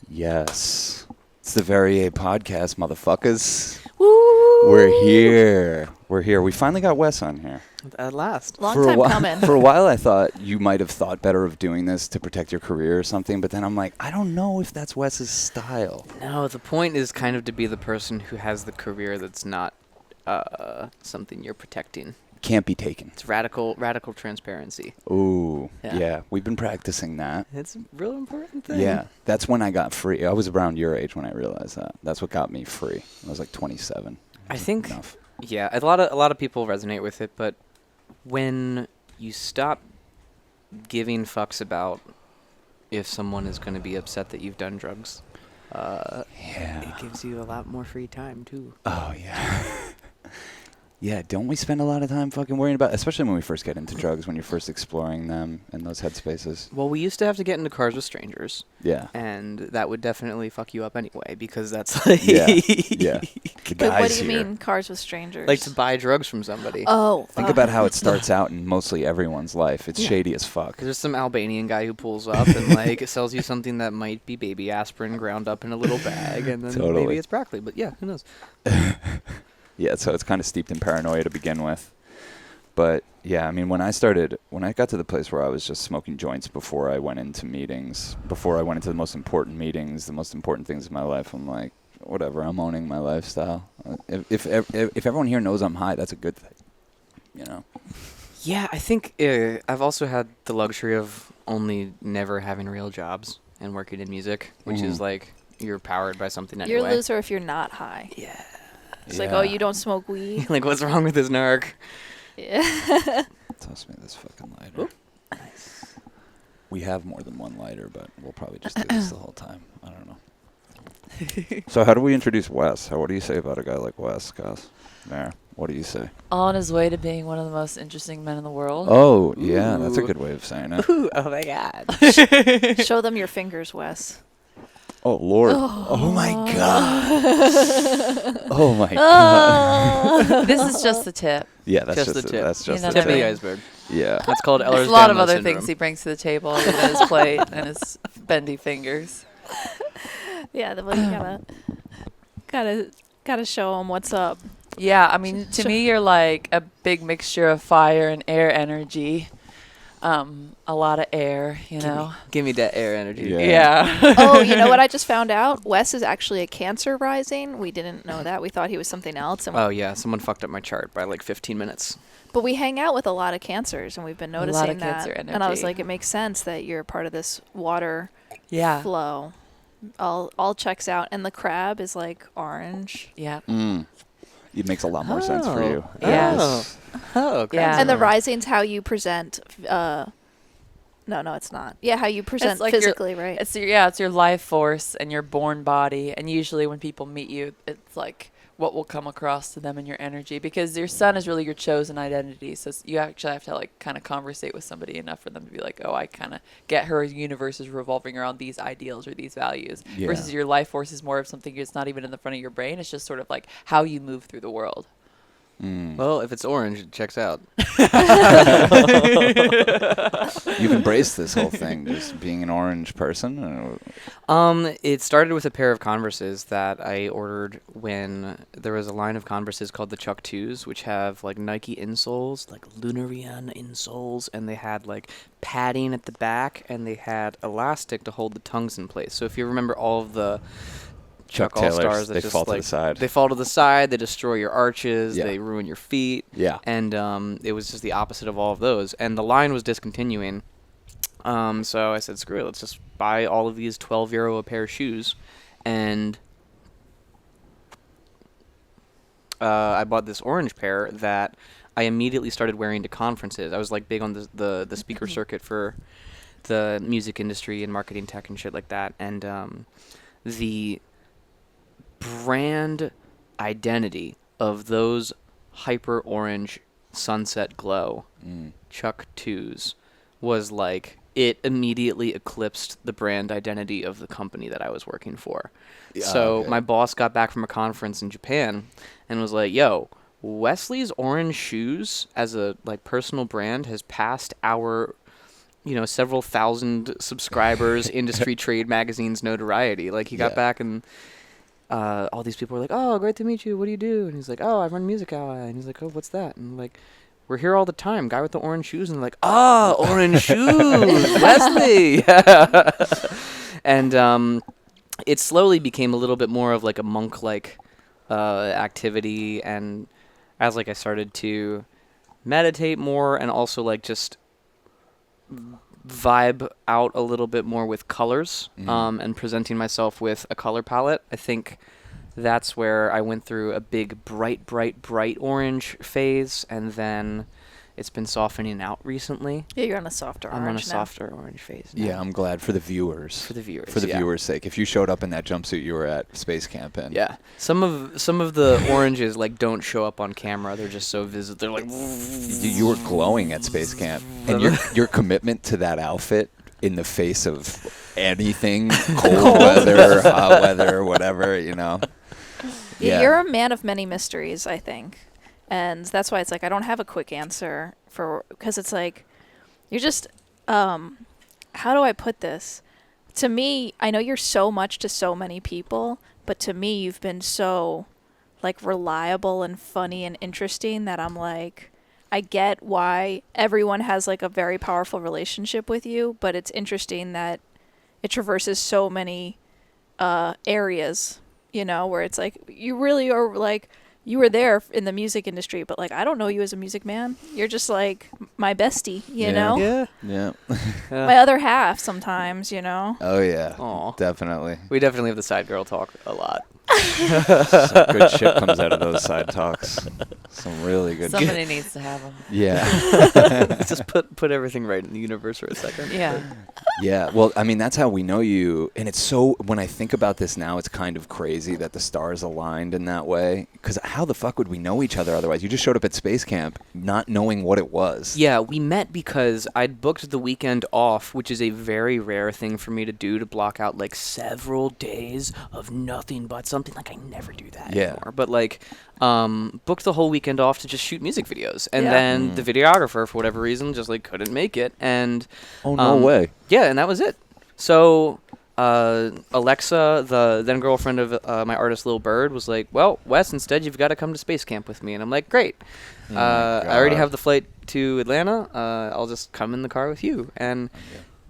Yes. It's the Very A podcast, motherfuckers. Woo! We're here. We finally got Wes on here. At last. Long time coming. For a while, I thought you might have thought better of doing this to protect your career or something, but then I'm like, I don't know if that's Wes's style. No, the point is kind of to be the person who has the career that's not something you're protecting. Can't be taken. It's radical transparency. Ooh, yeah. We've been practicing that. It's a real important thing. Yeah, that's when I got free. I was around your age when I realized that. That's what got me free. I was like 27. I think, enough. Yeah, a lot of people resonate with it, but when you stop giving fucks about if someone is going to be upset that you've done drugs, it gives you a lot more free time too. Oh yeah. Yeah, don't we spend a lot of time fucking worrying about, especially when we first get into drugs, when you're first exploring them in those headspaces? Well, we used to have to get into cars with strangers. Yeah. And that would definitely fuck you up anyway, because that's like... Yeah. The But what guys do you here. mean, cars with strangers? Like to buy drugs from somebody. Oh. Think about how it starts out in mostly everyone's life. It's shady as fuck. There's some Albanian guy who pulls up and like sells you something that might be baby aspirin ground up in a little bag, and then maybe it's broccoli. But yeah, who knows? Yeah, so it's kind of steeped in paranoia to begin with. But yeah, I mean, when I got to the place where I was just smoking joints before I went into meetings, before I went into the most important meetings, the most important things in my life, I'm like, whatever, I'm owning my lifestyle. If everyone here knows I'm high, that's a good thing, you know? Yeah, I think I've also had the luxury of only never having real jobs and working in music, which is like you're powered by something anyway. You're a loser if you're not high. Yeah. It's like, oh, you don't smoke weed? Like, what's wrong with this narc? Yeah. Toss me this fucking lighter. Ooh. Nice. We have more than one lighter, but we'll probably just do this the whole time. I don't know. So how do we introduce Wes? What do you say about a guy like Wes, Cass? There. What do you say? On his way to being one of the most interesting men in the world. Oh, yeah, that's a good way of saying it. Ooh, oh my God. Show them your fingers, Wes. Oh, Lord. Oh my God. Oh, my God. This is just the tip. Yeah, that's Just just the tip. That's just You know the Tip of the tip. iceberg. Yeah. That's called Ehlers-Danlos There's a lot of other syndrome. things he brings to the table other than his plate and his bendy fingers. Yeah, the you gotta show them what's up. Yeah, I mean, to me, you're like a big mixture of fire and air energy. A lot of air, you know. Give me that air energy. Yeah. Oh, you know what I just found out? Wes is actually a Cancer rising. We didn't know that. We thought he was something else. And Oh, yeah. Someone fucked up my chart by like 15 minutes. But we hang out with a lot of Cancers, and we've been noticing lot of that. Cancer And I was energy. like, it makes sense that you're part of this water Yeah. flow. All checks out. And the crab is like orange. Yeah. It makes a lot more sense for you. Yeah. Yes. Oh, okay. Yeah. And the rising's how you present. No, it's not. Yeah, how you present like physically, right? It's your life force and your born body. And usually when people meet you, it's like what will come across to them in your energy, because your sun is really your chosen identity. So you actually have to like kind of conversate with somebody enough for them to be like, oh, I kind of get her universe is revolving around these ideals or these values. Yeah. Versus your life force is more of something that's not even in the front of your brain. It's just sort of like how you move through the world. Well, if it's orange, it checks out. You've embraced this whole thing, just being an orange person? It started with a pair of Converses that I ordered when there was a line of Converses called the Chuck 2s, which have like Nike insoles, like Lunarian insoles, and they had like padding at the back, and they had elastic to hold the tongues in place. So if you remember all of the Chuck Taylors, All-Stars, they fall to the side. They fall to the side, they destroy your arches, Yeah. they ruin your feet. Yeah. And it was just the opposite of all of those. And the line was discontinuing. So I said, screw it, let's just buy all of these €12 a pair of shoes. And I bought this orange pair that I immediately started wearing to conferences. I was like big on the speaker circuit for the music industry and marketing tech and shit like that. And the brand identity of those hyper orange sunset glow Chuck 2s was like, it immediately eclipsed the brand identity of the company that I was working for. So my boss got back from a conference in Japan and was like, yo, Wesley's orange shoes as a like personal brand has passed our several thousand subscribers, industry trade magazines notoriety. Like he got back and all these people were like, "Oh, great to meet you. What do you do?" And he's like, "Oh, I run Music Ally." And he's like, "Oh, what's that?" And I'm like, "We're here all the time. Guy with the orange shoes." And they're like, "Ah, orange shoes, Wesley." And it slowly became a little bit more of like a monk-like activity, and as like I started to meditate more and also like just vibe out a little bit more with colors, and presenting myself with a color palette, I think that's where I went through a big bright orange phase, and then it's been softening out recently. Yeah, you're on a softer orange I'm on a now. softer orange phase now. Yeah, I'm glad for the viewers. For the viewers, For the yeah. viewers' sake. If you showed up in that jumpsuit you were at Space Camp in. Yeah, some of the oranges like don't show up on camera. They're just so visible. They're like You were glowing at Space Camp, and your commitment to that outfit in the face of anything, cold weather, hot weather, whatever, Yeah. You're a man of many mysteries, I think. And that's why it's like I don't have a quick answer because it's like you're just how do I put this? To me, I know you're so much to so many people, but to me you've been so like reliable and funny and interesting that I'm like I get why everyone has like a very powerful relationship with you, but it's interesting that it traverses so many areas, where it's like you really are like you were there in the music industry, but like I don't know you as a music man. You're just like my bestie, you know? Yeah. My other half sometimes, Oh, yeah. Aw. Definitely. we definitely have the side girl talk a lot. Some good shit comes out of those side talks. Some really good Somebody needs to have them. Yeah. Let's just put everything right in the universe for a second. Yeah. Yeah, well, I mean, that's how we know you. And it's so, when I think about this now, it's kind of crazy that the stars aligned in that way. Because how the fuck would we know each other otherwise? You just showed up at Space Camp not knowing what it was. Yeah, we met because I'd booked the weekend off, which is a very rare thing for me to do, to block out like several days of nothing but something. Like I never do that anymore. But like booked the whole weekend off to just shoot music videos. And then the videographer, for whatever reason, just like couldn't make it. And Oh, no way. yeah, and that was it. So Alexa, the then girlfriend of my artist Lil Bird, was like, "Well, Wes, instead you've got to come to Space Camp with me." And I'm like, "Great. I already have the flight to Atlanta. I'll just come in the car with you and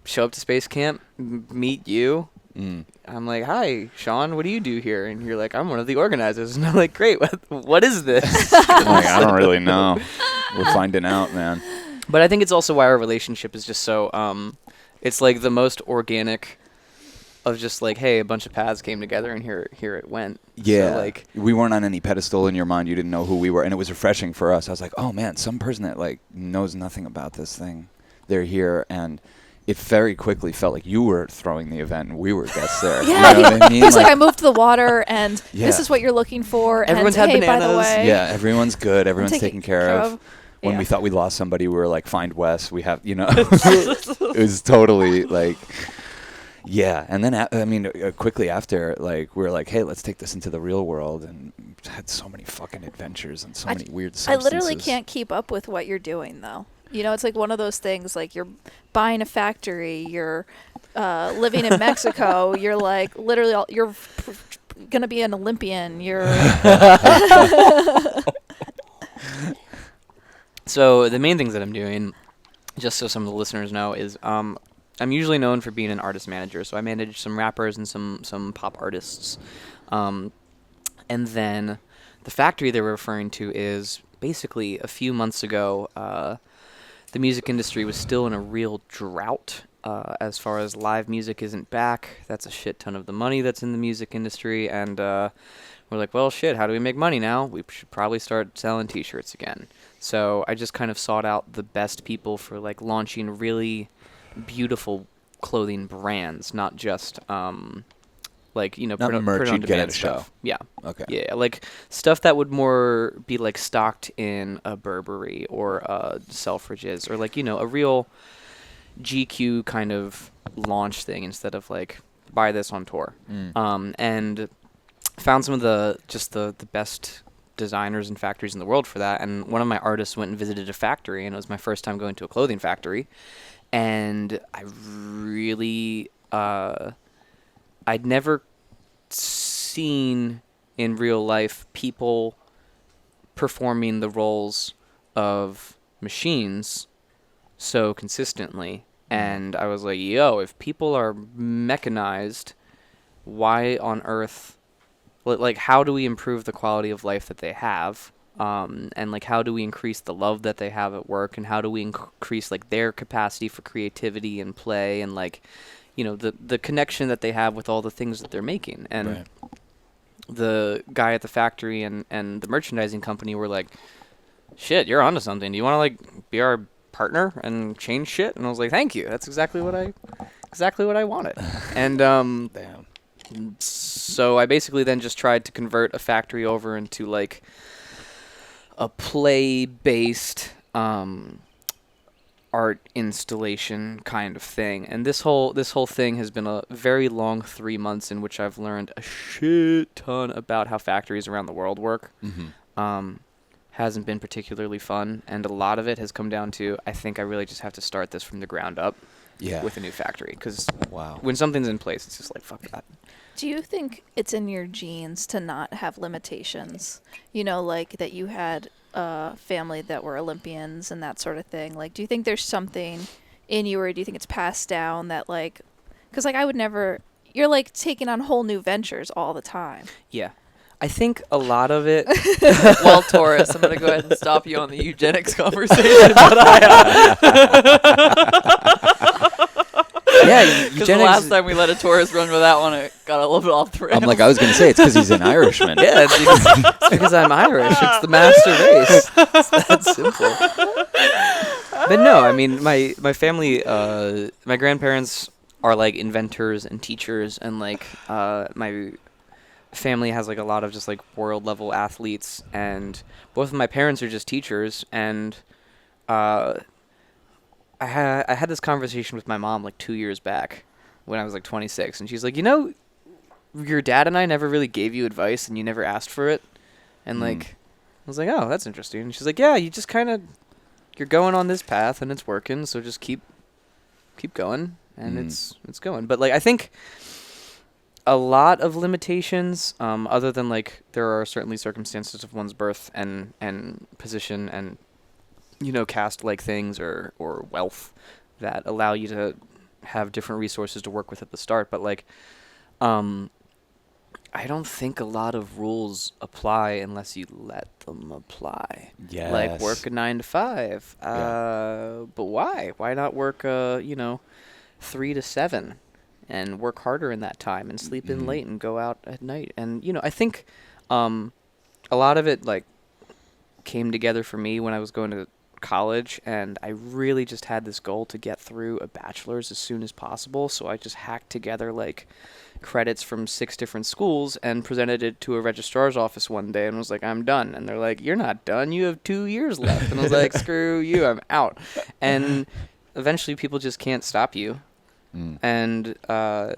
show up to Space Camp, meet you." I'm like, "Hi, Sean. What do you do here?" And you're like, "I'm one of the organizers." And I'm like, "Great. What is this?" I'm like, I don't really know. We're finding out, man. But I think it's also why our relationship is just so it's like the most organic of just like, hey, a bunch of paths came together and here it went. Yeah, So like we weren't on any pedestal in your mind. You didn't know who we were, and it was refreshing for us. I was like, oh man, some person that like knows nothing about this thing, they're here, and it very quickly felt like you were throwing the event and we were guests there. Yeah, You know what I mean? he was like, I moved to the water, and Yeah. this is what you're looking for. Everyone's and had hey, by the bananas. way, yeah, everyone's good. Everyone's taken taken care of. When Yeah. we thought we lost somebody, we were like, find Wes. We have, it was totally like, yeah. And then, quickly after, like, we were like, hey, let's take this into the real world, and had so many fucking adventures and so many weird I substances. literally can't keep up with what you're doing, though. It's like one of those things, like you're buying a factory, you're living in Mexico, you're like literally, you're going to be an Olympian, you're... So the main things that I'm doing, just so some of the listeners know, is I'm usually known for being an artist manager. So I manage some rappers and some pop artists. And then the factory they're referring to is basically a few months ago, the music industry was still in a real drought as far as live music isn't back. That's a shit ton of the money that's in the music industry. And we're like, well, shit, how do we make money now? We should probably start selling T-shirts again. So I just kind of sought out the best people for like launching really beautiful clothing brands, not just like Not print merch on you'd get at demand a stuff. show. Yeah. Okay. Yeah, like stuff that would more be like stocked in a Burberry or a Selfridges or like a real GQ kind of launch thing instead of like buy this on tour. And found some of the best designers and factories in the world for that, and one of my artists went and visited a factory, and it was my first time going to a clothing factory, and I really I'd never seen in real life people performing the roles of machines so consistently. And I was like, yo, if people are mechanized, why on earth, like, how do we improve the quality of life that they have? And like, how do we increase the love that they have at work, and how do we increase like their capacity for creativity and play, and like, you know, the connection that they have with all the things that they're making. And Right. the guy at the factory and the merchandising company were like, shit, you're onto something. Do you want to like be our partner and change shit? And I was like, thank you. That's exactly what I wanted. And Damn. so I basically then just tried to convert a factory over into like a play-based art installation kind of thing. And this whole thing has been a very long 3 months in which I've learned a shit ton about how factories around the world work. Mm-hmm. Hasn't been particularly fun, and a lot of it has come down to, I think I really just have to start this from the ground up with a new factory, because Wow. when something's in place, it's just like, fuck that. Do you think it's in your genes to not have limitations? You know, like that you had a family that were Olympians and that sort of thing. Like, do you think there's something in you, or do you think it's passed down that, like, because like I would never, you're like taking on whole new ventures all the time. Yeah. I think a lot of it... Well, Taurus, I'm going to go ahead and stop you on the eugenics conversation. Yeah, Because the last time we let a Taurus run with that one, it got a little bit off the rails. I'm like, I was going to say, it's because he's an Irishman. Yeah, it's because I'm Irish. It's the master race. It's that simple. But no, I mean, my family, my grandparents are like inventors and teachers, and like my family has like a lot of just like world level athletes, and both of my parents are just teachers. And I had this conversation with my mom like 2 years back when I was like 26, and she's like, you know, your dad and I never really gave you advice, and you never asked for it. And like, I was like, oh, that's interesting. And she's like, yeah, you just kind of, you're going on this path and it's working, so just keep going, and it's going. But like, I think a lot of limitations, other than like, there are certainly circumstances of one's birth and position and, you know, caste-like things or wealth that allow you to have different resources to work with at the start. But like, I don't think a lot of rules apply unless you let them apply. Yes. Like work a 9 to 5. But why? Why not work 3 to 7 and work harder in that time and sleep in late and go out at night? And, you know, I think a lot of it like came together for me when I was going to college, and I really just had this goal to get through a bachelor's as soon as possible. So I just hacked together like credits from 6 different schools and presented it to a registrar's office one day and was like, I'm done. And they're like, you're not done, you have 2 years left. And I was like, screw you, I'm out. And eventually people just can't stop you. And I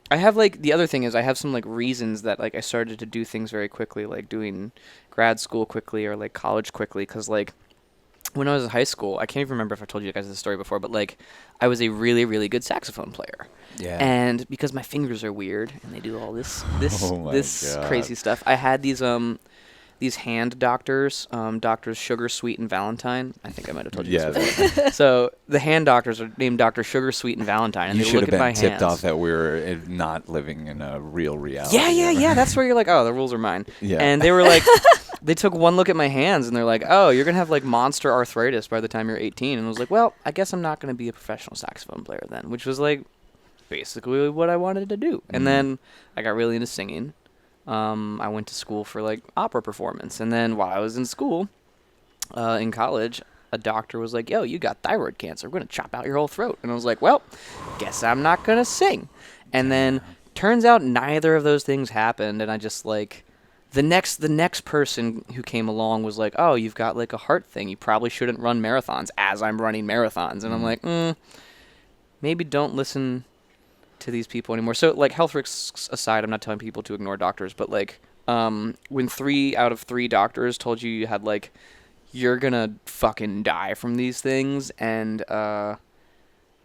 have like, the other thing is I have some like reasons that like I started to do things very quickly, like doing grad school quickly or like college quickly, because like when I was in high school, I can't even remember if I told you guys this story before, but like I was a really, really good saxophone player. Yeah. And because my fingers are weird and they do all this Oh my God. crazy stuff, I had these hand doctors, Doctors Sugar, Sweet, and Valentine. I think I might have told you this before. So the hand doctors are named Dr. Sugar, Sweet, and Valentine, and You they should look have at my been tipped hands. off that we were not living in a real reality. Yeah. That's where you're like, oh, the rules are mine. Yeah. And they were like, they took one look at my hands and they're like, oh, you're going to have like monster arthritis by the time you're 18. And I was like, well, I guess I'm not going to be a professional saxophone player then, which was like basically what I wanted to do. And then I got really into singing. I went to school for like opera performance. And then while I was in school, in college, a doctor was like, yo, you got thyroid cancer. We're going to chop out your whole throat. And I was like, well, guess I'm not going to sing. And then turns out neither of those things happened. And I just like, the next person who came along was like, oh, you've got like a heart thing. You probably shouldn't run marathons, as I'm running marathons. And I'm like, maybe don't listen to these people anymore. So like, health risks aside, I'm not telling people to ignore doctors, but like, when 3 out of 3 doctors told you had like, you're gonna fucking die from these things, and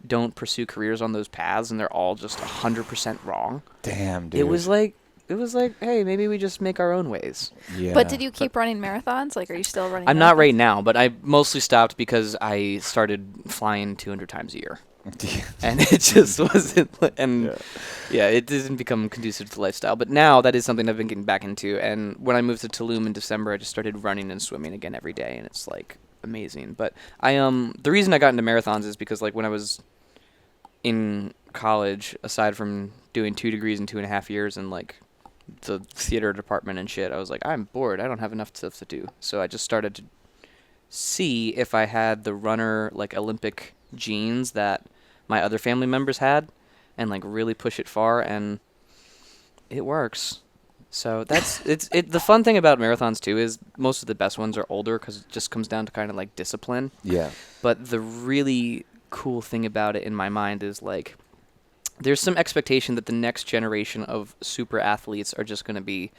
don't pursue careers on those paths, and they're all just 100% wrong. Damn, dude. It was like, hey, maybe we just make our own ways. Yeah. But did you keep running marathons? Like, are you still running? I'm not marathons? right now, but I mostly stopped because I started flying 200 times a year. And it just wasn't, it didn't become conducive to the lifestyle. But now that is something I've been getting back into. And when I moved to Tulum in December, I just started running and swimming again every day, and it's like amazing. But the reason I got into marathons is because like when I was in college, aside from doing 2 degrees in 2.5 years and like the theater department and shit, I was like, I'm bored. I don't have enough stuff to do. So I just started to see if I had the runner like Olympic genes that my other family members had, and like really push it far, and it works. So that's the fun thing about marathons too is most of the best ones are older because it just comes down to kind of like discipline. Yeah. But the really cool thing about it in my mind is like there's some expectation that the next generation of super athletes are just going to be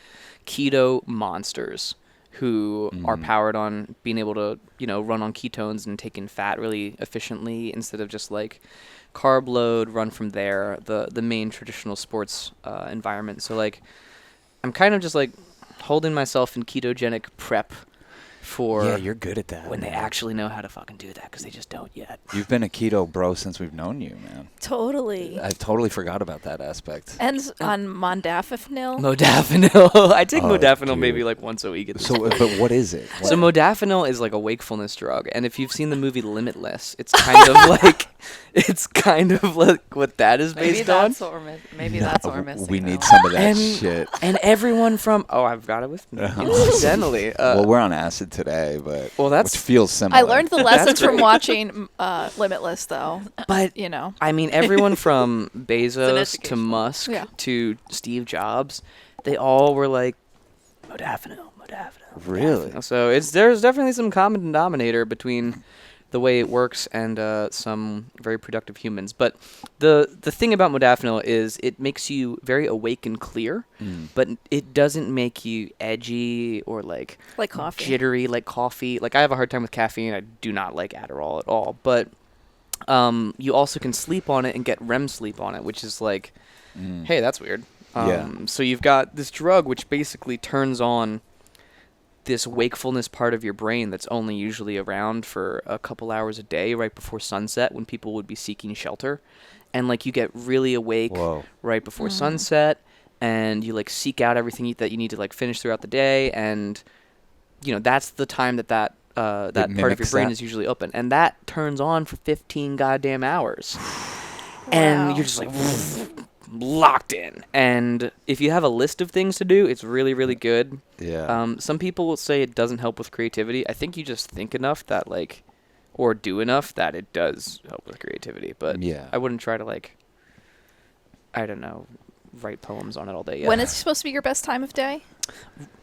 keto monsters who are powered on being able to, run on ketones and take in fat really efficiently instead of just like carb load, run from there, the main traditional sports environment. So like I'm kind of just like holding myself in ketogenic prep for you're good at that. when they man. actually know how to fucking do that because they just don't yet. You've been a keto bro since we've known you, man. Totally. I totally forgot about that aspect. And on Modafinil. Modafinil. I take Oh, Modafinil dude. maybe like once a week. At this So, point. but what is it? So Modafinil is like a wakefulness drug, and if you've seen the movie Limitless, it's kind of like what that is Maybe based on. that's what we're missing. We need though. some of that And- shit. And everyone from I've got it with me. Incidentally, Well, we're on acid today, but well, that's- which feels similar. I learned the lessons from great. watching Limitless, though. but I mean, everyone from Bezos to education. Musk Yeah. to Steve Jobs, they all were like Modafinil. Really? So there's definitely some common denominator between the way it works and some very productive humans. But the thing about Modafinil is it makes you very awake and clear, but it doesn't make you edgy or like coffee. jittery like coffee. Like I have a hard time with caffeine. I do not like Adderall at all. But you also can sleep on it and get REM sleep on it, which is like, hey, that's weird. So you've got this drug which basically turns on this wakefulness part of your brain that's only usually around for a couple hours a day right before sunset when people would be seeking shelter. And like you get really awake right before sunset, and you like seek out everything that you need to like finish throughout the day, and that's the time that part of your brain is usually open, and that turns on for 15 goddamn hours. And you're just like locked in. And if you have a list of things to do, it's really, really good. Yeah. Some people will say it doesn't help with creativity. I think you just think enough that like, or do enough that it does help with creativity. But I wouldn't try to like, I don't know, write poems on it all day. When is supposed to be your best time of day?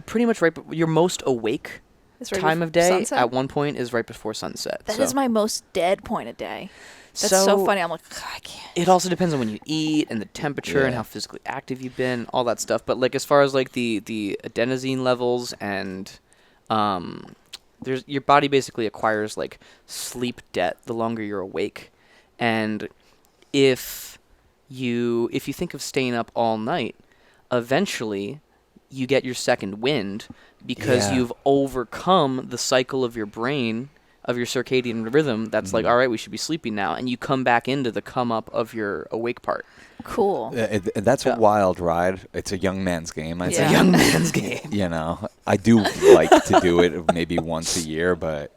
Pretty much your most awake It's right time before of day sunset? at one point is right before sunset. That is my most dead point of day. That's so funny. I'm like, I can't. It also depends on when you eat and the temperature and how physically active you've been, all that stuff. But like as far as like the adenosine levels and your body basically acquires like sleep debt the longer you're awake. And if you think of staying up all night, eventually you get your second wind because you've overcome the cycle of your brain, of your circadian rhythm that's like, all right, we should be sleeping now, and you come back into the come up of your awake part. Cool. That's a wild ride. It's a young man's game. It's a young man's game. I do like to do it maybe once a year, but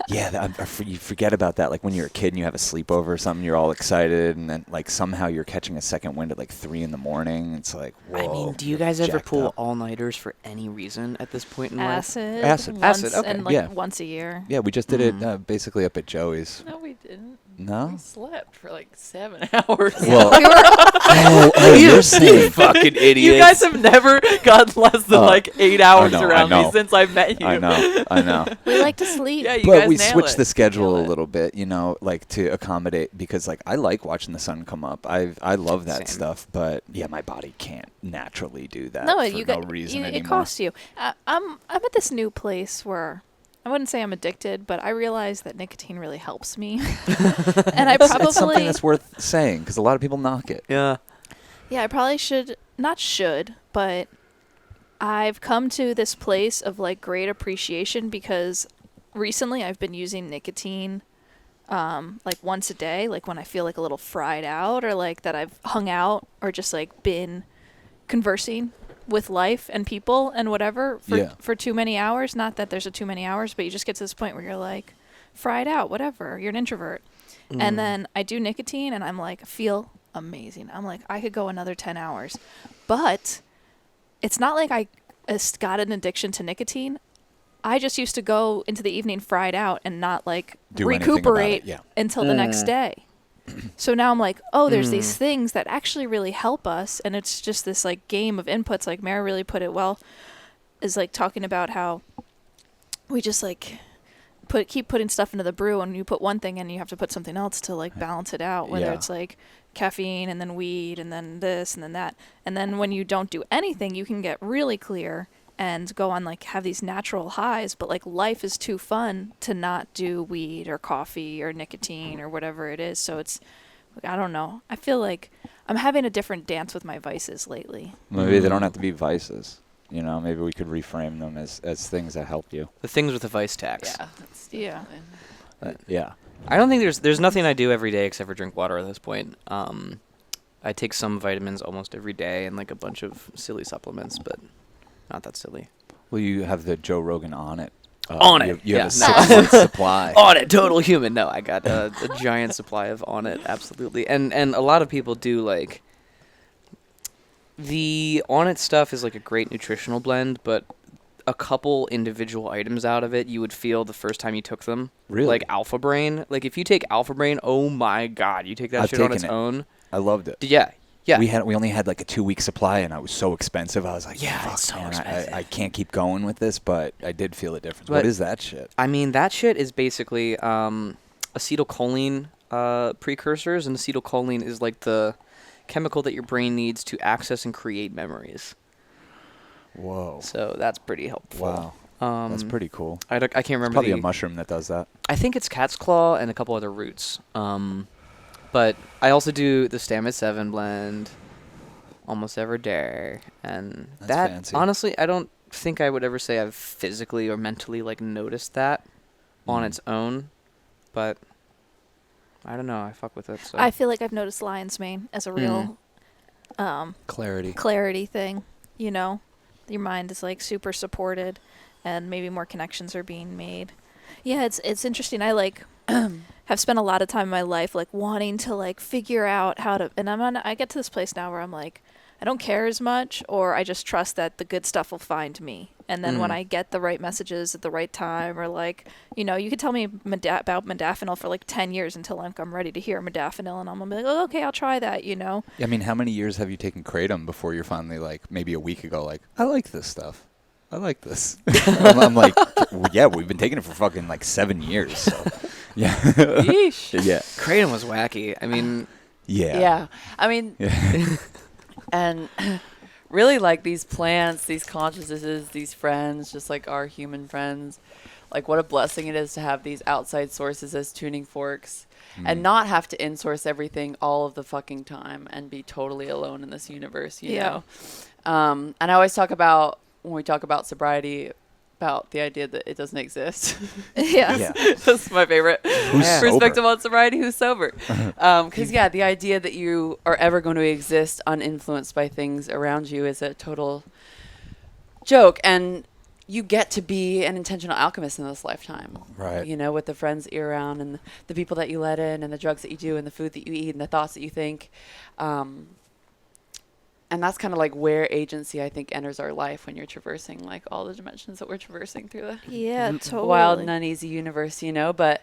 you forget about that. Like when you're a kid and you have a sleepover or something, you're all excited, and then like somehow you're catching a second wind at like 3 a.m. It's like, whoa. I mean, do you guys ever jacked pull up. all-nighters for any reason at this point in Acid. Acid, okay. And like once a year. Yeah, we just did it basically up at Joey's. No, we didn't. No? We slept for like 7 hours. Well, you're saying fucking idiots. You guys have never gotten less than like 8 hours I around know. me since I've met you. I know. We like to sleep. Yeah, you But guys we nail switched it. the schedule Nail a it. little bit, like to accommodate, because like I like watching the sun come up. I love that Same. stuff, but yeah, my body can't naturally do that No, for you no got reason it anymore. costs you. I'm at this new place where I wouldn't say I'm addicted, but I realize that nicotine really helps me. And I It's probably something that's worth saying because a lot of people knock it. Yeah. Yeah, I probably should, but I've come to this place of like great appreciation because recently I've been using nicotine like once a day, like when I feel like a little fried out or like that I've hung out or just like been conversing with life and people and whatever for too many hours. Not that there's a too many hours, but you just get to this point where you're like fried out, whatever. You're an introvert. And then I do nicotine and I'm like, feel amazing. I'm like, I could go another 10 hours. But it's not like I got an addiction to nicotine. I just used to go into the evening fried out and not like recuperate until the next day. So now I'm like, oh, there's these things that actually really help us. And it's just this like game of inputs. Like Mara really put it well, is like talking about how we just like keep putting stuff into the brew, and you put one thing and you have to put something else to like balance it out, whether it's like caffeine and then weed and then this and then that. And then when you don't do anything, you can get really clear and go on like have these natural highs, but like life is too fun to not do weed or coffee or nicotine or whatever it is. So it's, I don't know. I feel like I'm having a different dance with my vices lately. Maybe they don't have to be vices. You know, maybe we could reframe them as things that help you. The things with the vice tax. Yeah. Yeah. Yeah. I don't think there's nothing I do every day except for drink water at this point. I take some vitamins almost every day and like a bunch of silly supplements, but not that silly. Well, you have the Joe Rogan On It. On It. You have a Yeah. 6-month supply. On It, total human. No, I got a giant supply of On It, absolutely. And a lot of people do like the On It stuff is like a great nutritional blend, but a couple individual items out of it you would feel the first time you took them. Really? Like Alpha Brain. Like if you take Alpha Brain, oh my god, you take that I've shit on taken its it. own. I loved it. Yeah. Yeah. We only had like a 2-week supply, and it was so expensive. I was like, fuck, it's so man, expensive. I can't keep going with this, but I did feel a difference. But what is that shit? I mean, that shit is basically acetylcholine precursors, and acetylcholine is like the chemical that your brain needs to access and create memories. Whoa. So that's pretty helpful. Wow. That's pretty cool. I can't remember. It's probably a mushroom that does that. I think it's cat's claw and a couple other roots. But I also do the Stammet 7 blend almost every day. And That's that, fancy. honestly, I don't think I would ever say I've physically or mentally, like, noticed that on its own. But I don't know. I fuck with it. So. I feel like I've noticed lion's mane as a real Clarity thing, you know? Your mind is, like, super supported, and maybe more connections are being made. Yeah, it's interesting. I, like... have spent a lot of time in my life like wanting to like figure out how to, and I get to this place now where I'm like, I don't care as much, or I just trust that the good stuff will find me. And then when I get the right messages at the right time, or like, you know, you could tell me about Modafinil for like 10 years until like I'm ready to hear Modafinil, and I'm gonna be like, oh, okay, I'll try that, you know? I mean, how many years have you taken Kratom before you're finally like, maybe a week ago, like, I like this stuff. I like this. I'm like, yeah, we've been taking it for fucking like 7 years. So, yeah. Yeesh. Yeah. Kratom was wacky. I mean... Yeah. I mean... And really, like, these plants, these consciousnesses, these friends, just like our human friends, like, what a blessing it is to have these outside sources as tuning forks and not have to insource everything all of the fucking time and be totally alone in this universe, you know? And I always talk about, when we talk about sobriety, about the idea that it doesn't exist. Yeah. That's my favorite perspective sober? on sobriety. Who's sober? Because, the idea that you are ever going to exist uninfluenced by things around you is a total joke. And you get to be an intentional alchemist in this lifetime. Right. You know, with the friends that you're around and the people that you let in and the drugs that you do and the food that you eat and the thoughts that you think. And that's kind of like where agency, I think, enters our life when you're traversing like all the dimensions that we're traversing through the Totally. wild and uneasy universe, you know. But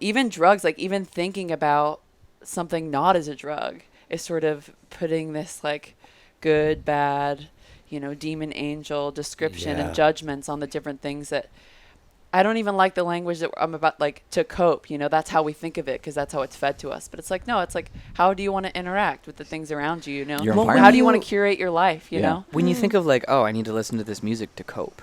even drugs, like even thinking about something not as a drug is sort of putting this like good, bad, you know, demon, angel description and judgments on the different things that I don't even like the language that I'm about, like, to cope, you know, that's how we think of it because that's how it's fed to us. But it's like, no, it's like, how do you want to interact with the things around you, you know? Your How do you want to curate your life, you know? When you think of like, oh, I need to listen to this music to cope.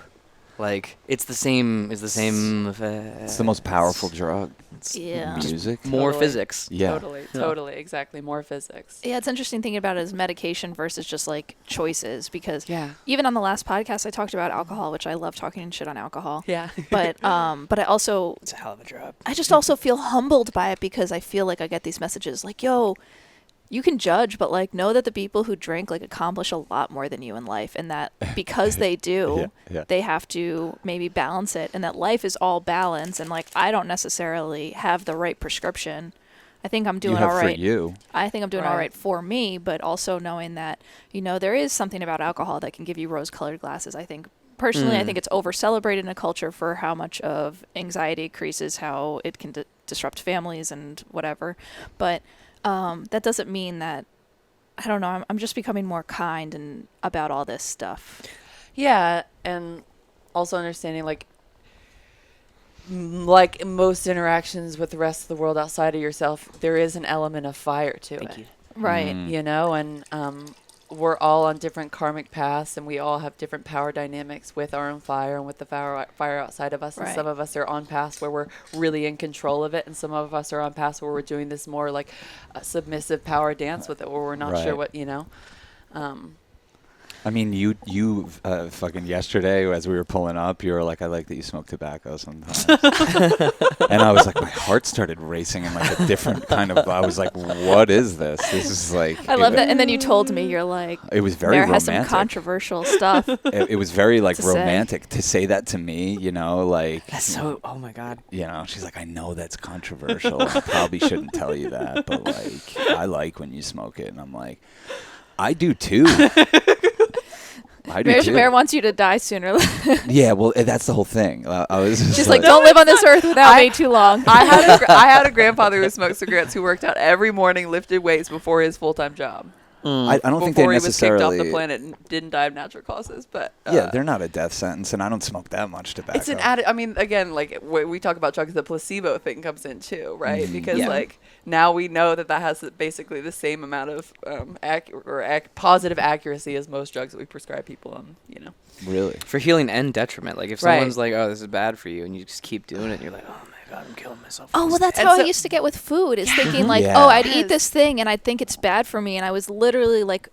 Like it's the same. It's the same. It's the most powerful drug. Yeah. Music. More Totally. physics. Yeah. Totally, exactly. More physics. Yeah, it's interesting thinking about it as medication versus just like choices, because Yeah. even on the last podcast I talked about alcohol, which I love talking shit on alcohol. Yeah. But I also It's a hell of a drug. I just also feel humbled by it, because I feel like I get these messages like, yo, you can judge, but like know that the people who drink like accomplish a lot more than you in life, and that because they do, Yeah. they have to maybe balance it, and that life is all balance, and like I don't necessarily have the right prescription. I think I'm doing you have all right. for you. I think I'm doing all Right. right for me, but also knowing that, there is something about alcohol that can give you rose-colored glasses. I think personally, I think it's over-celebrated in a culture for how much of anxiety increases, how it can disrupt families and whatever. But that doesn't mean that, I don't know, I'm just becoming more kind and about all this stuff. Yeah, and also understanding like most interactions with the rest of the world outside of yourself, there is an element of fire to Thank it. you. Right. And we're all on different karmic paths, and we all have different power dynamics with our own fire and with the fire outside of us. Right. And some of us are on paths where we're really in control of it, and some of us are on paths where we're doing this more like a submissive power dance with it, where we're not sure Right. what. I mean, you fucking yesterday as we were pulling up, you were like, I like that you smoke tobacco sometimes. And I was like, my heart started racing in like a different kind of, I was like, what is this? This is like. I love that. And then you told me, you're like, It was very Mare has romantic. some controversial stuff. It was very like to say. romantic to say that to me, like. That's so. Oh my god. She's like, I know that's controversial. I probably shouldn't tell you that, but like, I like when you smoke it. And I'm like, I do too. I do too. Mare wants you to die sooner. Yeah, well, that's the whole thing. I was just She's like, don't live on this earth without me too long. I had a grandfather who smoked cigarettes, who worked out every morning, lifted weights before his full-time job. I don't think they Before he was kicked off necessarily. the planet and didn't die of natural causes, but Yeah, they're not a death sentence, and I don't smoke that much tobacco. it's an added. I mean, again, like when we talk about drugs, the placebo thing comes in too, right? Because Yeah. like now we know that has basically the same amount of positive accuracy as most drugs that we prescribe people on. Really. For healing and detriment. Like if Right. someone's like, "Oh, this is bad for you," and you just keep doing it, you're like, "Oh my god, I'm killing myself." Oh, well, that's And how I so- used to get with food, is thinking like, Yeah. oh, I'd eat Yes. this thing and I'd think it's bad for me. And I was literally like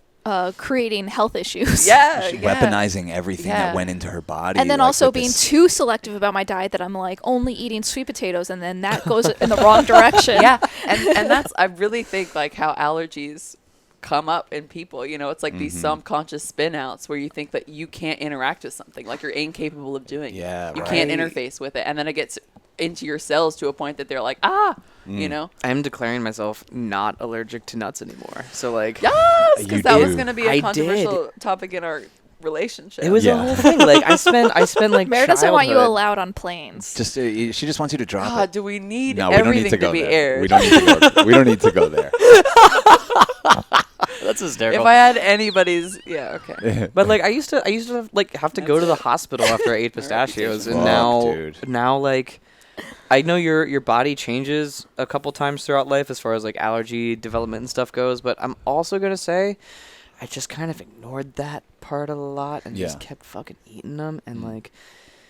creating health issues. Yeah, Weaponizing everything Yeah. that went into her body. And then like, also with being this- too selective about my diet, that I'm like only eating sweet potatoes, and then that goes in the wrong direction. Yeah, and that's I really think like how allergies come up in people. It's like these subconscious spin outs where you think that you can't interact with something, like you're incapable of doing Yeah, it. You right. can't interface with it, and then it gets into your cells to a point that they're like, I'm declaring myself not allergic to nuts anymore. So like, yes, You because that was do. going to be a I controversial topic in our relationship. it was Yeah. a whole thing. Like I spent like Mare doesn't want you childhood- allowed on planes. Just she just wants you to drop God, it. do we need No, we don't everything need to go be there. aired? We don't need to go. We don't need to go there. That's hysterical. If I had anybody's, yeah, okay. But like I used to like have to go to the hospital after I ate pistachios, and Fuck, now like I know your body changes a couple times throughout life as far as like allergy development and stuff goes, but I'm also gonna say I just kind of ignored that part a lot and just Yeah. kept fucking eating them, and like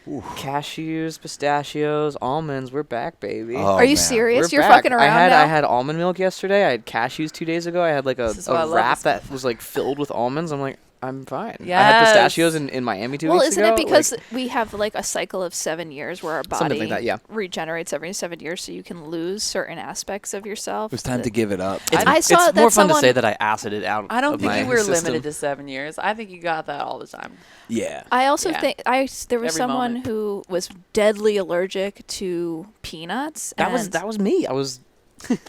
cashews, pistachios, almonds, we're back, baby. Oh, Are you man. serious? We're You're back. fucking around I now? had almond milk yesterday. I had cashews 2 days ago. I had like This is why I a love wrap this that was like filled with almonds. I'm like, I'm fine. I had Yes. pistachios in Miami 2 Well, weeks isn't ago. it because like, we have like a cycle of 7 years where our Something body like that, yeah. regenerates every 7 years, so you can lose certain aspects of yourself? It was time to give it up. I saw it's that more fun to someone- say that I acided out. I don't of think my you were system. limited to 7 years. I think you got that all the time. Yeah. I also Yeah. think there was Every someone moment. who was deadly allergic to peanuts. That and was me. I was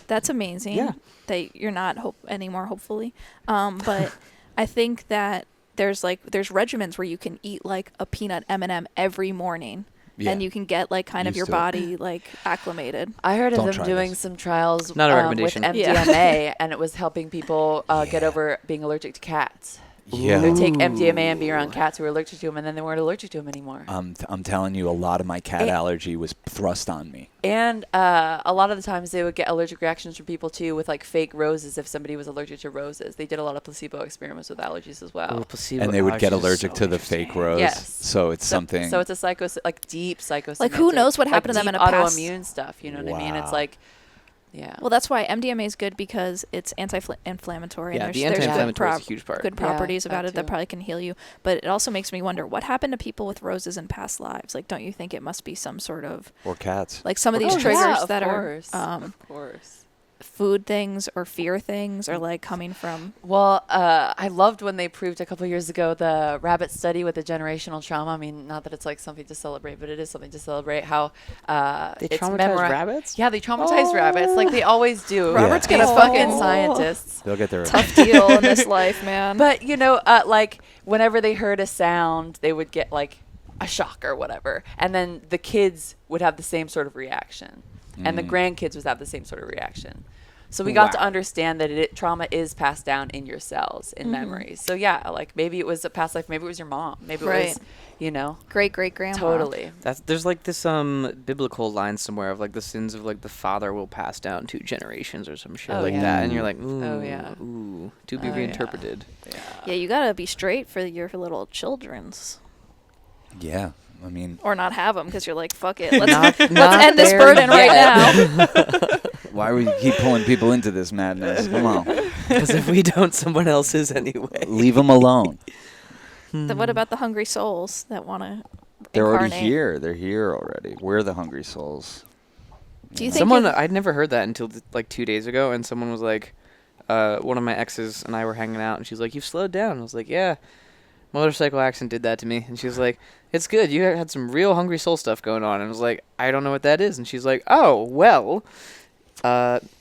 That's amazing. Yeah. That you're not anymore, hopefully. But I think that there's regimens where you can eat like a peanut M&M every morning. Yeah. And you can get like kind of Used your to it. body like acclimated. I heard of Don't them try doing this. some trials Not a with recommendation. MDMA, and it was helping people get over being allergic to cats. Yeah. They would take MDMA and be around cats who were allergic to them, and then they weren't allergic to them anymore. I'm telling you, a lot of my cat allergy was thrust on me. And a lot of the times they would get allergic reactions from people too with like fake roses if somebody was allergic to roses. They did a lot of placebo experiments with allergies as well. And they would get allergic to the fake rose. Yes. So it's something. So it's a deep psychosomatic. Like, who knows what happened to them in a past? Autoimmune stuff, you know what I mean? It's like, yeah. Well, that's why MDMA is good because it's anti-inflammatory. Yeah, and the there's anti-inflammatory is a huge part. good properties about that it that too. probably can heal you. But it also makes me wonder, what happened to people with roses in past lives? Like, don't you think it must be some sort of, or cats. like some of these Oh, triggers yeah, of that course. are Of course. food things or fear things, or like coming from? Well, I loved when they proved a couple years ago the rabbit study with the generational trauma. I mean, not that it's like something to celebrate, but it is something to celebrate. How They it's traumatize rabbits? Yeah, they traumatize rabbits like they always do. Robert's These gonna fucking fucking scientists. They'll get their Tough deal in this life, man. But you know, like whenever they heard a sound, they would get like a shock or whatever, and then the kids would have the same sort of reaction, and the grandkids would have the same sort of reaction. So we got to understand that trauma is passed down in your cells, in memories. So yeah, like maybe it was a past life, maybe it was your mom, maybe it was, you know, great grandma. totally. There's like this biblical line somewhere of like the sins of like the father will pass down 2 generations or some shit Oh, like yeah. that, and you're like, ooh, Oh, yeah. ooh, to be Oh, yeah. reinterpreted. Yeah, you gotta be straight for your little children's, Yeah. I mean, or not have them because you're like, fuck it, Not let's end this there burden right yet. now. why would you keep pulling people into this madness? Come on. Because if we don't, someone else is anyway. Leave them alone. What about the hungry souls that want to? They're already here. They're here already. We're the hungry souls. Do you think Someone it- I'd never heard that until like 2 days ago, and someone was like, one of my exes and I were hanging out, and she's like, "You've slowed down." I was like, "Yeah, motorcycle accident did that to me." And she was like, "It's good. You had some real hungry soul stuff going on." And I was like, "I don't know what that is." And she's like, "Oh, well,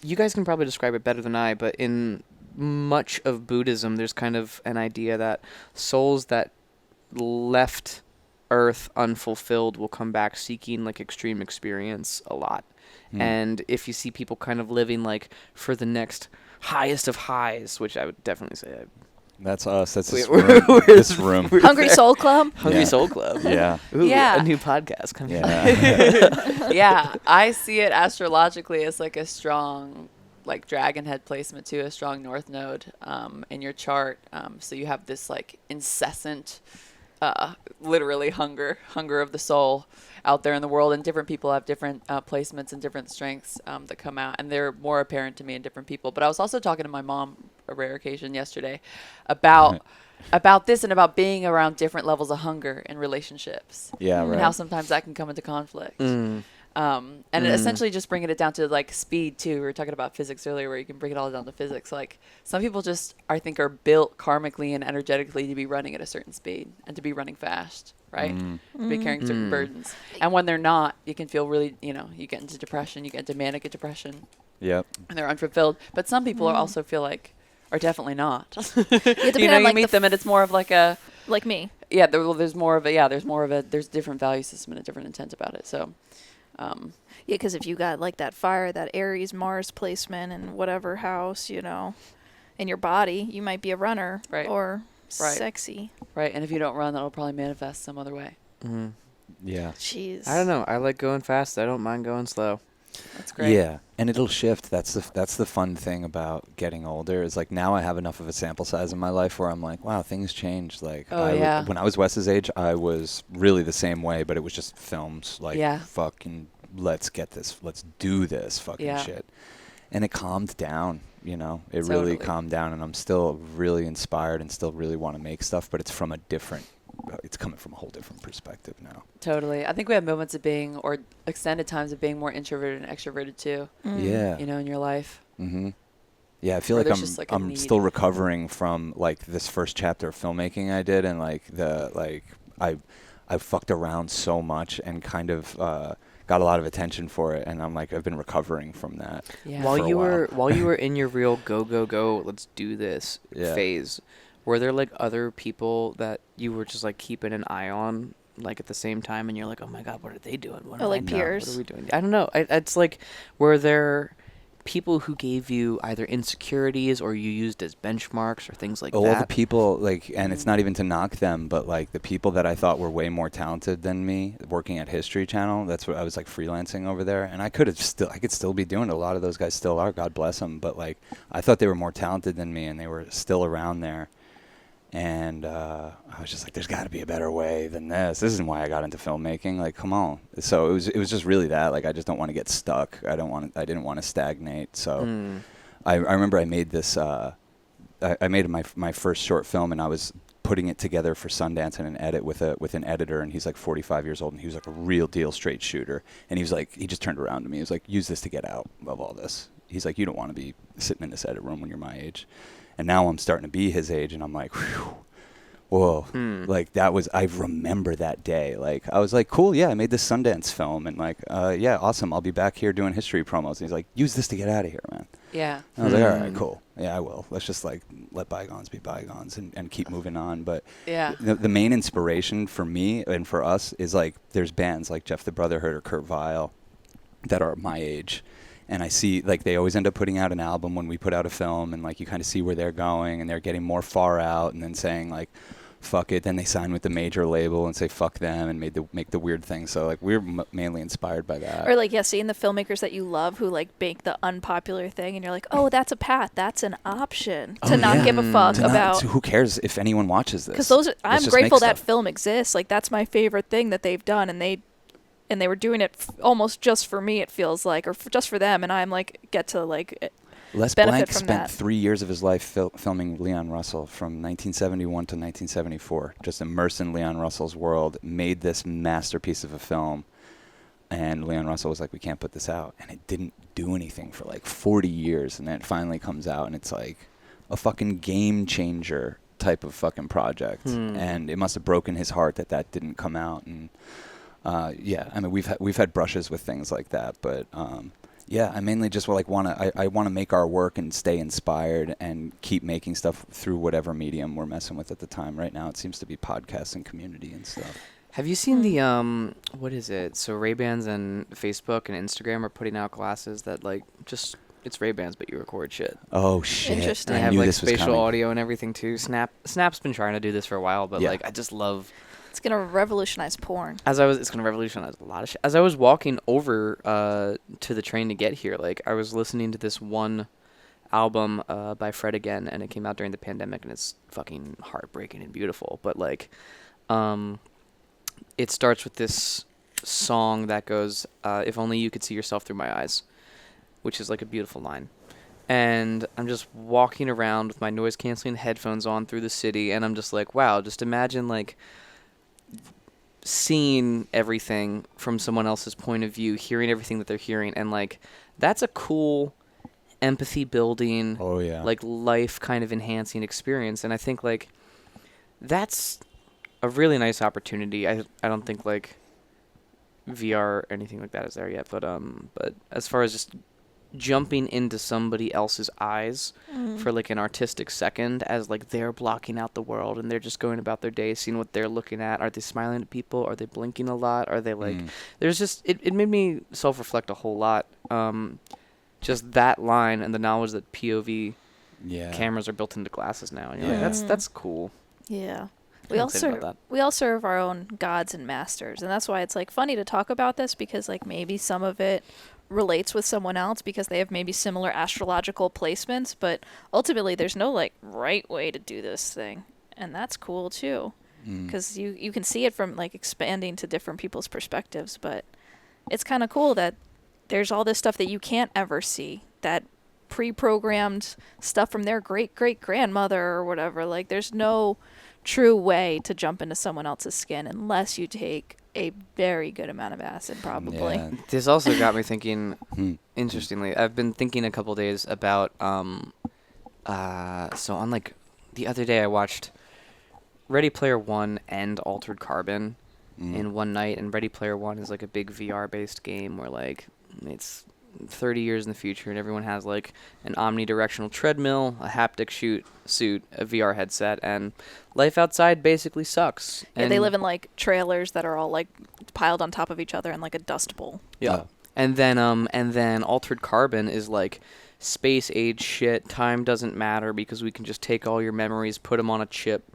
you guys can probably describe it better than I, but in much of Buddhism, there's kind of an idea that souls that left Earth unfulfilled will come back seeking like extreme experience a lot. And if you see people kind of living like for the next highest of highs, which I would definitely say That's us. That's this We're- room. we're- This room. Hungry Soul Club? Hungry Yeah. Soul Club. Yeah. Ooh, Yeah. a new podcast coming. Yeah. Yeah, I see it astrologically as like a strong, like dragon head placement too, a strong north node in your chart. So you have this like incessant, literally hunger of the soul out there in the world, and different people have different placements and different strengths that come out, and they're more apparent to me in different people. But I was also talking to my mom a rare occasion yesterday about this and about being around different levels of hunger in relationships. Yeah, And right. how sometimes that can come into conflict. And essentially just bringing it down to like speed too. We were talking about physics earlier, where you can bring it all down to physics. Like some people just, I think, are built karmically and energetically to be running at a certain speed and to be running fast, right? To be carrying certain burdens. And when they're not, you can feel really, you get into depression, you get into manic depression, Yep. and they're unfulfilled. But some people are also feel like, are definitely not. depend on, You like, meet them and it's more of like a, Like me. yeah, there's more of a, there's different value system and a different intent about it. So, Yeah, because if you got like that fire, that Aries Mars placement in whatever house, in your body, you might be a runner Right. or Right. sexy. right. And if you don't run, that'll probably manifest some other way. Yeah. Jeez. I don't know. I like going fast. I don't mind going slow. That's great. Yeah, and it'll shift. That's the fun thing about getting older. Is like now I have enough of a sample size in my life where I'm like, wow, things changed. Like when I was Wes's age, I was really the same way, but it was just films. Like fucking let's do this fucking shit. And it calmed down, It really calmed down, and I'm still really inspired and still really want to make stuff, but it's coming from a whole different perspective now. Totally. I think we have moments of being, or extended times of being more introverted and extroverted too. Yeah. In your life. Mm-hmm. Yeah, I feel Where like there's just, like, a I'm need. still recovering from like this first chapter of filmmaking I did, and I fucked around so much and kind of got a lot of attention for it, and I'm like I've been recovering from that. Yeah. for a while. While you were in your real go, let's do this phase, were there like other people that you were just like keeping an eye on like at the same time, and you're like, oh my god, what are they doing? What Oh, am like I peers? What are we doing? I don't know. It's like, were there people who gave you either insecurities or you used as benchmarks or things like all that? the people, like, and it's not even to knock them, but like the people that I thought were way more talented than me working at History Channel, that's what I was like freelancing over there, and I could still be doing it. A lot of those guys still are, God bless them, but like I thought they were more talented than me and they were still around there. And I was just like, there's got to be a better way than this. This isn't why I got into filmmaking. Like, come on. So it was just really that. Like, I just don't want to get stuck. I didn't want to stagnate. So I remember I made this. I made my first short film, and I was putting it together for Sundance in an edit with an editor, and he's like 45 years old, and he was like a real deal straight shooter. And he was like, he just turned around to me. He was like, use this to get out of all this. He's like, you don't want to be sitting in this edit room when you're my age. And now I'm starting to be his age, and I'm like, whew, whoa. Like, I remember that day. Like, I was like, cool, yeah, I made this Sundance film, and like, yeah, awesome, I'll be back here doing history promos. And he's like, use this to get out of here, man. Yeah. And I was like, all right, cool. Yeah, I will. Let's just like let bygones be bygones and keep moving on. But Yeah. the main inspiration for me and for us is like, there's bands like Jeff the Brotherhood or Kurt Vile that are my age. And I see, like, they always end up putting out an album when we put out a film, and, like, you kind of see where they're going, and they're getting more far out, and then saying, like, fuck it. Then they sign with the major label and say fuck them and make the weird thing. So, like, we're mainly inspired by that. Or, like, yeah, seeing the filmmakers that you love who, like, make the unpopular thing, and you're like, oh, that's a path. That's an option to not give a fuck about. Who cares if anyone watches this? Because I'm grateful that film exists. Like, that's my favorite thing that they've done, and they were doing it almost just for me, it feels like, or just for them, and I'm like, get to like Les benefit Blank from spent that. 3 years of his life filming Leon Russell from 1971 to 1974, just immersed in Leon Russell's world, made this masterpiece of a film, and Leon Russell was like, we can't put this out, and it didn't do anything for like 40 years, and then it finally comes out, and it's like a fucking game changer type of fucking project, and it must have broken his heart that didn't come out, and yeah, I mean, we've had brushes with things like that, but yeah, I mainly just like I want to make our work and stay inspired and keep making stuff through whatever medium we're messing with at the time. Right now, it seems to be podcasts and community and stuff. Have you seen the what is it? So Ray-Bans and Facebook and Instagram are putting out glasses that like just it's Ray-Bans but you record shit. Oh shit! Interesting. They I have knew like this was spatial coming. audio and everything too. Snap's been trying to do this for a while, but Yeah. like I just love. It's gonna revolutionize porn. It's gonna revolutionize a lot of shit. As I was walking over to the train to get here, like I was listening to this one album by Fred again, and it came out during the pandemic, and it's fucking heartbreaking and beautiful. But like, it starts with this song that goes, "If only you could see yourself through my eyes," which is like a beautiful line. And I'm just walking around with my noise canceling headphones on through the city, and I'm just like, wow, just imagine like seeing everything from someone else's point of view, hearing everything that they're hearing, and like that's a cool empathy building, like life kind of enhancing experience. And I think like that's a really nice opportunity. I don't think like VR or anything like that is there yet, but as far as just jumping into somebody else's eyes for like an artistic second as like they're blocking out the world and they're just going about their day, seeing what they're looking at. Are they smiling at people? Are they blinking a lot? Are they like there's just it made me self-reflect a whole lot. Just that line and the knowledge that POV cameras are built into glasses now, and you're like, that's cool. Yeah. We all serve our own gods and masters, and that's why it's like funny to talk about this, because like maybe some of it relates with someone else because they have maybe similar astrological placements, but ultimately there's no like right way to do this thing, and that's cool too, because you can see it from like expanding to different people's perspectives. But it's kind of cool that there's all this stuff that you can't ever see, that pre-programmed stuff from their great-great-grandmother or whatever. Like there's no true way to jump into someone else's skin unless you take a very good amount of acid, probably. Yeah. This also got me thinking, interestingly, I've been thinking a couple days about, so on like the other day I watched Ready Player One and Altered Carbon in one night, and Ready Player One is like a big VR-based game where like it's 30 years in the future and everyone has like an omnidirectional treadmill, a haptic suit, a VR headset, and life outside basically sucks. Yeah, they live in like trailers that are all like piled on top of each other in like a dust bowl. Yeah. And then altered carbon is like space age shit. Time doesn't matter because we can just take all your memories, put them on a chip,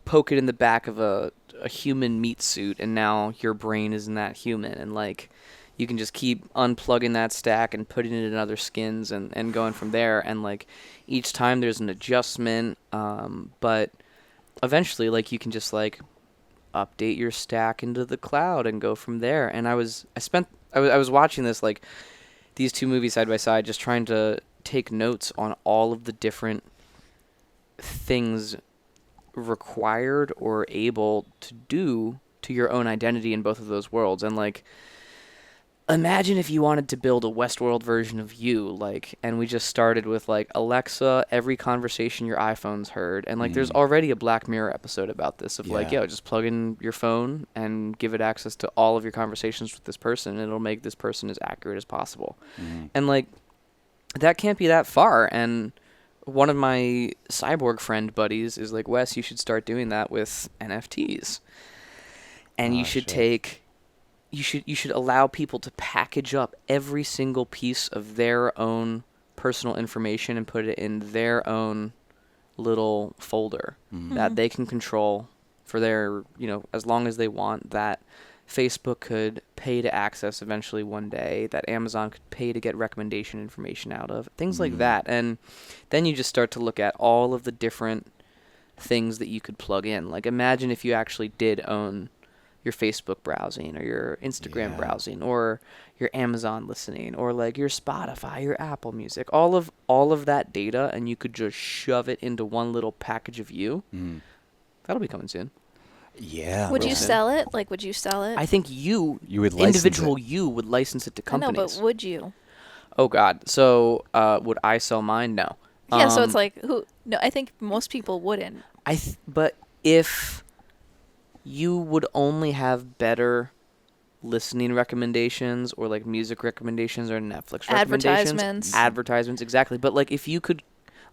poke it in the back of a human meat suit, and now your brain is in that human. And like, you can just keep unplugging that stack and putting it in other skins and going from there. And like, each time there's an adjustment, but eventually, like, you can just like update your stack into the cloud and go from there. And I was watching this, like, these two movies side by side, just trying to take notes on all of the different things required or able to do to your own identity in both of those worlds. And like, imagine if you wanted to build a Westworld version of you, like, and we just started with like, Alexa, every conversation your iPhone's heard. And like, there's already a Black Mirror episode about this of like, just plug in your phone and give it access to all of your conversations with this person, and it'll make this person as accurate as possible. And like, that can't be that far. And one of my cyborg friend buddies is like, Wes, you should start doing that with NFTs. And you should you should allow people to package up every single piece of their own personal information and put it in their own little folder that they can control for their, as long as they want, that Facebook could pay to access eventually one day, that Amazon could pay to get recommendation information out of, things like that. And then you just start to look at all of the different things that you could plug in. Like, imagine if you actually did own your Facebook browsing or your Instagram browsing or your Amazon listening or like your Spotify, your Apple Music, all of that data, and you could just shove it into one little package of you. That'll be coming soon. Yeah. Would you sell it? Like, would you sell it? I think you would license individual it. You would license it to companies. I know, but would you? Oh God. So would I sell mine? No. Yeah. So it's like, who? No, I think most people wouldn't. But if you would only have better listening recommendations or like music recommendations or Netflix recommendations. Advertisements, exactly. But like, if you could,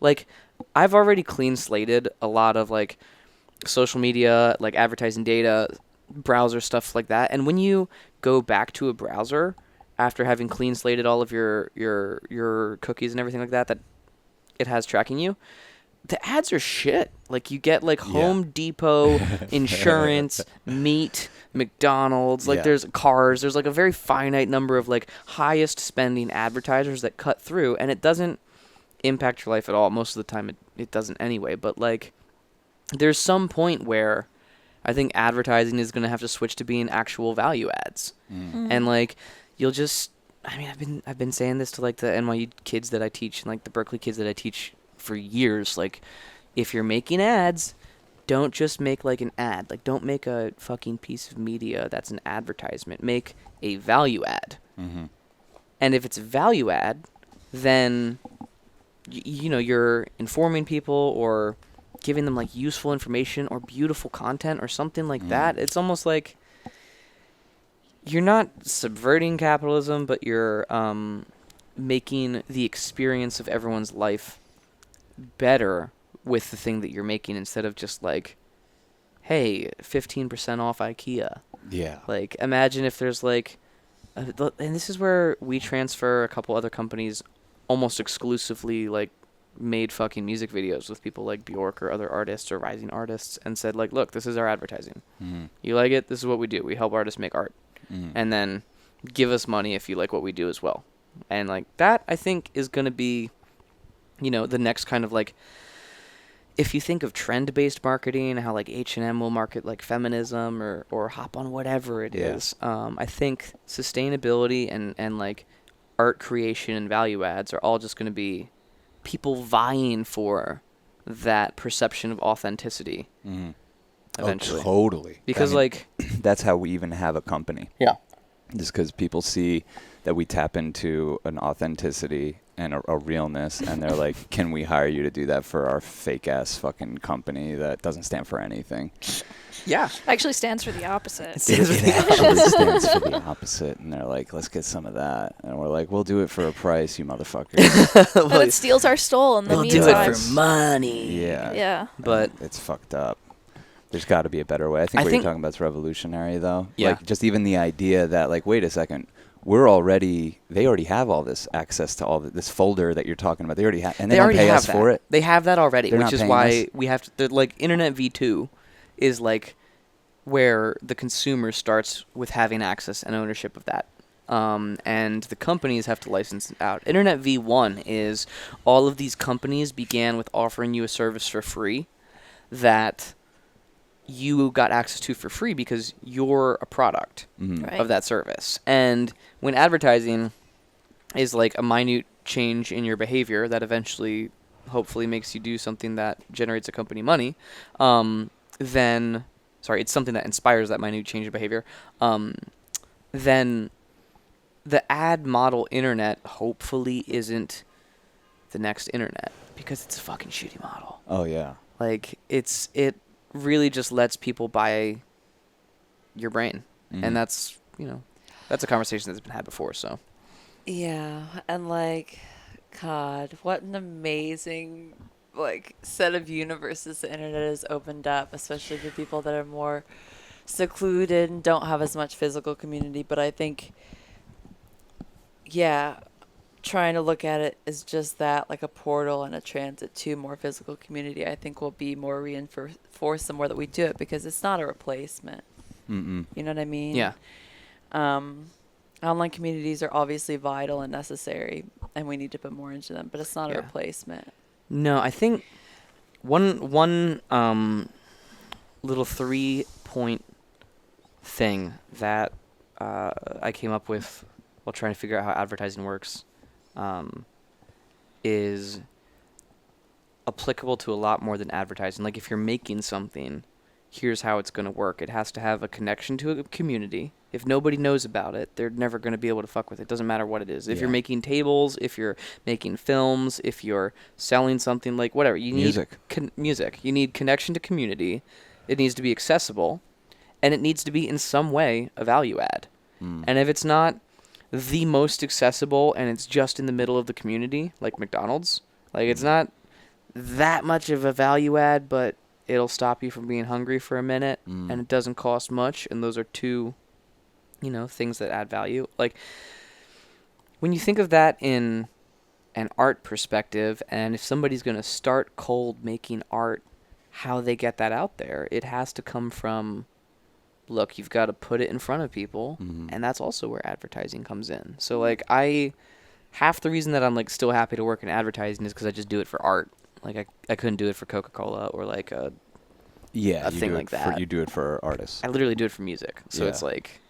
like, I've already clean slated a lot of like social media, like advertising data, browser stuff like that. And when you go back to a browser after having clean slated all of your cookies and everything like that, that it has tracking you, the ads are shit. Like, you get like Home Depot, insurance, meat, McDonald's, like there's cars, there's like a very finite number of like highest spending advertisers that cut through, and it doesn't impact your life at all. Most of the time it doesn't anyway, but like, there's some point where I think advertising is going to have to switch to being actual value ads. And like, you'll just, I mean, I've been saying this to like the NYU kids that I teach and like the Berkeley kids that I teach for years. Like, if you're making ads, don't just make like an ad. Like, don't make a fucking piece of media that's an advertisement. Make a value ad. And if it's a value ad, then you're informing people or giving them like useful information or beautiful content or something like that. It's almost like you're not subverting capitalism, but you're making the experience of everyone's life better with the thing that you're making, instead of just like, hey, 15% off IKEA. Yeah. Like, imagine if there's like, and this is where WeTransfer, a couple other companies, almost exclusively like made fucking music videos with people like Bjork or other artists or rising artists, and said like, look, this is our advertising. You like it? This is what we do. We help artists make art. And then give us money if you like what we do as well. And like, that I think is going to be, the next kind of like, if you think of trend-based marketing, how like H&M will market like feminism or hop on whatever it is. I think sustainability and like art creation and value adds are all just going to be people vying for that perception of authenticity eventually. Oh, totally. Because like, that's how we even have a company. Yeah. Just because people see that we tap into an authenticity and a realness, and they're like, can we hire you to do that for our fake-ass fucking company that doesn't stand for anything? Yeah. Actually stands for the opposite. It actually stands for the opposite, and they're like, let's get some of that. And we're like, we'll do it for a price, you motherfuckers. But it steals our soul in the meantime. We'll do it for money. Yeah. Yeah. But it's fucked up. There's got to be a better way. I think what you're talking about is revolutionary, though. Yeah. Like, just even the idea that, like, wait a second, they already have all this access to all this folder that you're talking about. They already have, and they don't already pay have us that. for it. They have that already, They're which not is paying why us? we have to, like, Internet V2 is like where the consumer starts with having access and ownership of that. And the companies have to license it out. Internet V1 is all of these companies began with offering you a service for free that you got access to for free because you're a product Right. of that service. And when advertising is like a minute change in your behavior that eventually hopefully makes you do something that generates a company money, then it's something that inspires that minute change in behavior, then the ad model internet hopefully isn't the next internet because it's a fucking shitty model. Oh yeah. Like it really just lets people buy your brain. Mhm. And that's a conversation that's been had before, so. Yeah, and like, God, what an amazing like set of universes the internet has opened up, especially for people that are more secluded and don't have as much physical community. But I think, yeah, trying to look at it as just that, like a portal and a transit to more physical community, I think will be more reinforced the more that we do it, because it's not a replacement. Mm-mm. You know what I mean? Yeah. Online communities are obviously vital and necessary, and we need to put more into them, but it's not a Yeah. replacement. No, I think one little 3-point thing that I came up with while trying to figure out how advertising works is applicable to a lot more than advertising. Like, if you're making something, here's how it's going to work. It has to have a connection to a community. If nobody knows about it, they're never going to be able to fuck with it. Doesn't matter what it is. If Yeah. you're making tables, if you're making films, if you're selling something, like whatever, you Music. need music. You need connection to community. It needs to be accessible, and it needs to be in some way a value add. Mm. And if it's not the most accessible and it's just in the middle of the community, like McDonald's, like it's not that much of a value add, but it'll stop you from being hungry for a minute, and it doesn't cost much, and those are two, things that add value. Like, when you think of that in an art perspective, and if somebody's going to start cold making art, how they get that out there, it has to come from, look, you've got to put it in front of people, and that's also where advertising comes in. So, like, half the reason that I'm, like, still happy to work in advertising is because I just do it for art. Like, I couldn't do it for Coca-Cola or, like, a thing like that. You do it for artists. I literally do it for music. So Yeah. it's, like,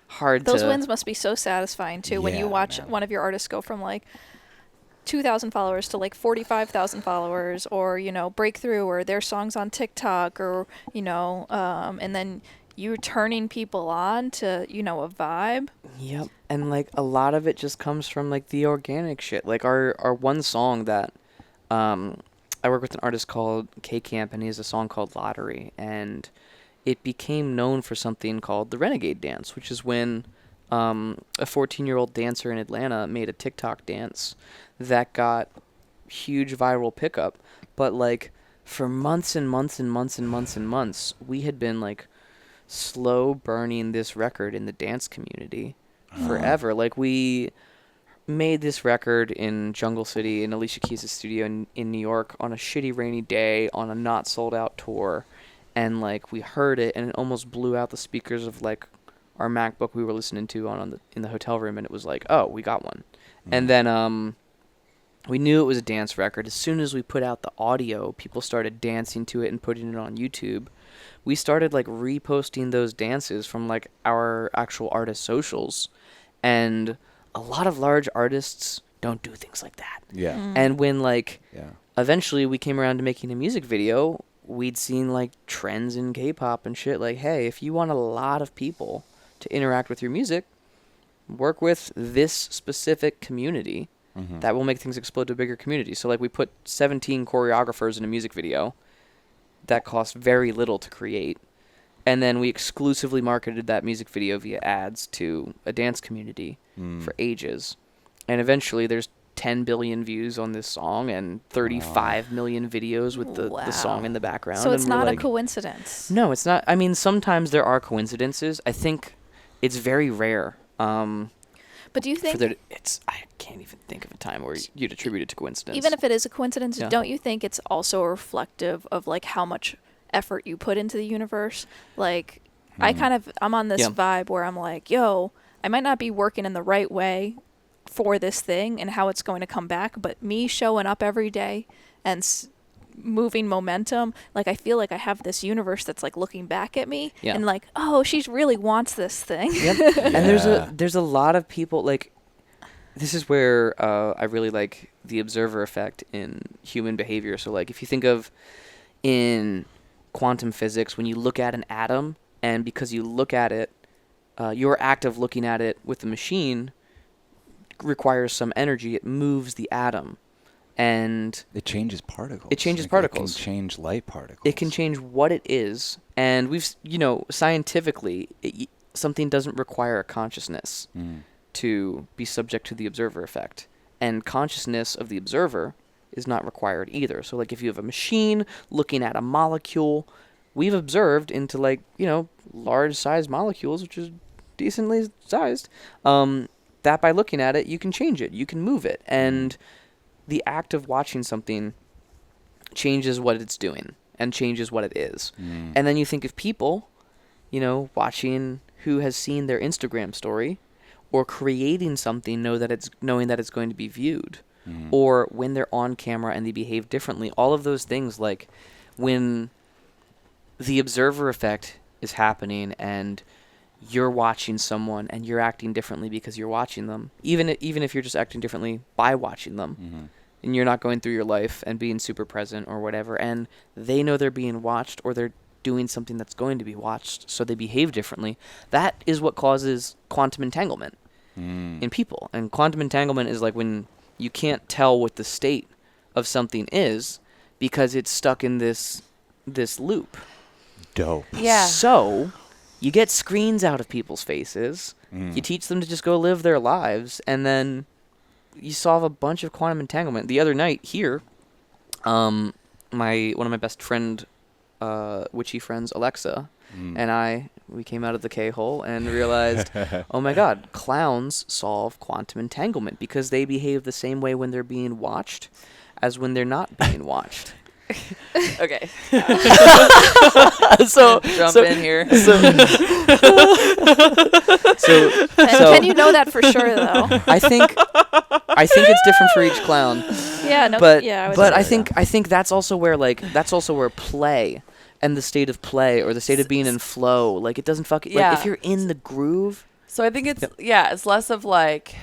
hard Those to... wins must be so satisfying too when you Yeah, watch man. one of your artists go from like 2,000 followers to like 45,000 followers, or break through, or their songs on TikTok, or and then you turning people on to a vibe. Yep. And, like, a lot of it just comes from, like, the organic shit. Like, our one song that I work with an artist called K-Camp, and he has a song called Lottery, and it became known for something called the Renegade Dance, which is when a 14-year-old dancer in Atlanta made a TikTok dance that got huge viral pickup. But, like, for months and months and months and months and months, we had been, like, slow burning this record in the dance community forever. Like, we made this record in Jungle City in Alicia Keys' studio in New York on a shitty rainy day on a not sold out tour, and, like, we heard it and it almost blew out the speakers of, like, our MacBook we were listening to in the hotel room, and it was like, oh, we got one. And then we knew it was a dance record. As soon as we put out the audio, people started dancing to it and putting it on YouTube. We started, like, reposting those dances from, like, our actual artist socials, and a lot of large artists don't do things like that. Yeah. And when, like, Yeah. eventually we came around to making a music video, we'd seen, like, trends in K-pop and shit. Like, hey, if you want a lot of people to interact with your music, work with this specific community. That will make things explode to a bigger community. So, like, we put 17 choreographers in a music video that cost very little to create. And then we exclusively marketed that music video via ads to a dance community for ages. And eventually there's 10 billion views on this song and 35 million videos with the song in the background. So it's and we're not a like, coincidence. no, it's not. I mean, sometimes there are coincidences. I think it's very rare. But do you think, I can't even think of a time where you'd attribute it to coincidence. even if it is a coincidence, Yeah. don't you think it's also reflective of like how much effort you put into the universe? Like, I'm on this Yeah. vibe where I'm like, yo, I might not be working in the right way for this thing and how it's going to come back, but me showing up every day and moving momentum, like I feel like I have this universe that's like looking back at me Yeah. and like, oh, she really wants this thing. Yep. And Yeah. there's a lot of people, like, this is where I really like the observer effect in human behavior. So like if you think of in quantum physics, when you look at an atom, and because you look at it, your act of looking at it with the machine requires some energy. It moves the atom, and It changes particles. It changes Like, particles. It can change light particles. it can change what it is. And scientifically, something doesn't require a consciousness Mm. to be subject to the observer effect. And consciousness of the observer is not required either. So like if you have a machine looking at a molecule, we've observed into large sized molecules, which is decently sized, that by looking at it, you can change it, you can move it. And the act of watching something changes what it's doing and changes what it is. Mm. And then you think of people, watching who has seen their Instagram story or creating something knowing that it's going to be viewed, or when they're on camera and they behave differently. All of those things, like when the observer effect is happening and you're watching someone and you're acting differently because you're watching them, even if you're just acting differently by watching them, and you're not going through your life and being super present or whatever, and they know they're being watched or they're doing something that's going to be watched, so they behave differently. That is what causes quantum entanglement in people. And quantum entanglement is like when you can't tell what the state of something is because it's stuck in this loop. Dope. Yeah. So you get screens out of people's faces. You teach them to just go live their lives, and then you solve a bunch of quantum entanglement. The other night here, one of my best witchy friends, Alexa, and we came out of the K-hole and realized, oh my God, clowns solve quantum entanglement because they behave the same way when they're being watched as when they're not being watched. Okay. So Jump in here. Can you know that for sure though? I think it's different for each clown. Yeah, no, But yeah, I would but say I think that's also where play and the state of play or the state of being in flow, like it doesn't like if you're in the groove. So I think it's less of like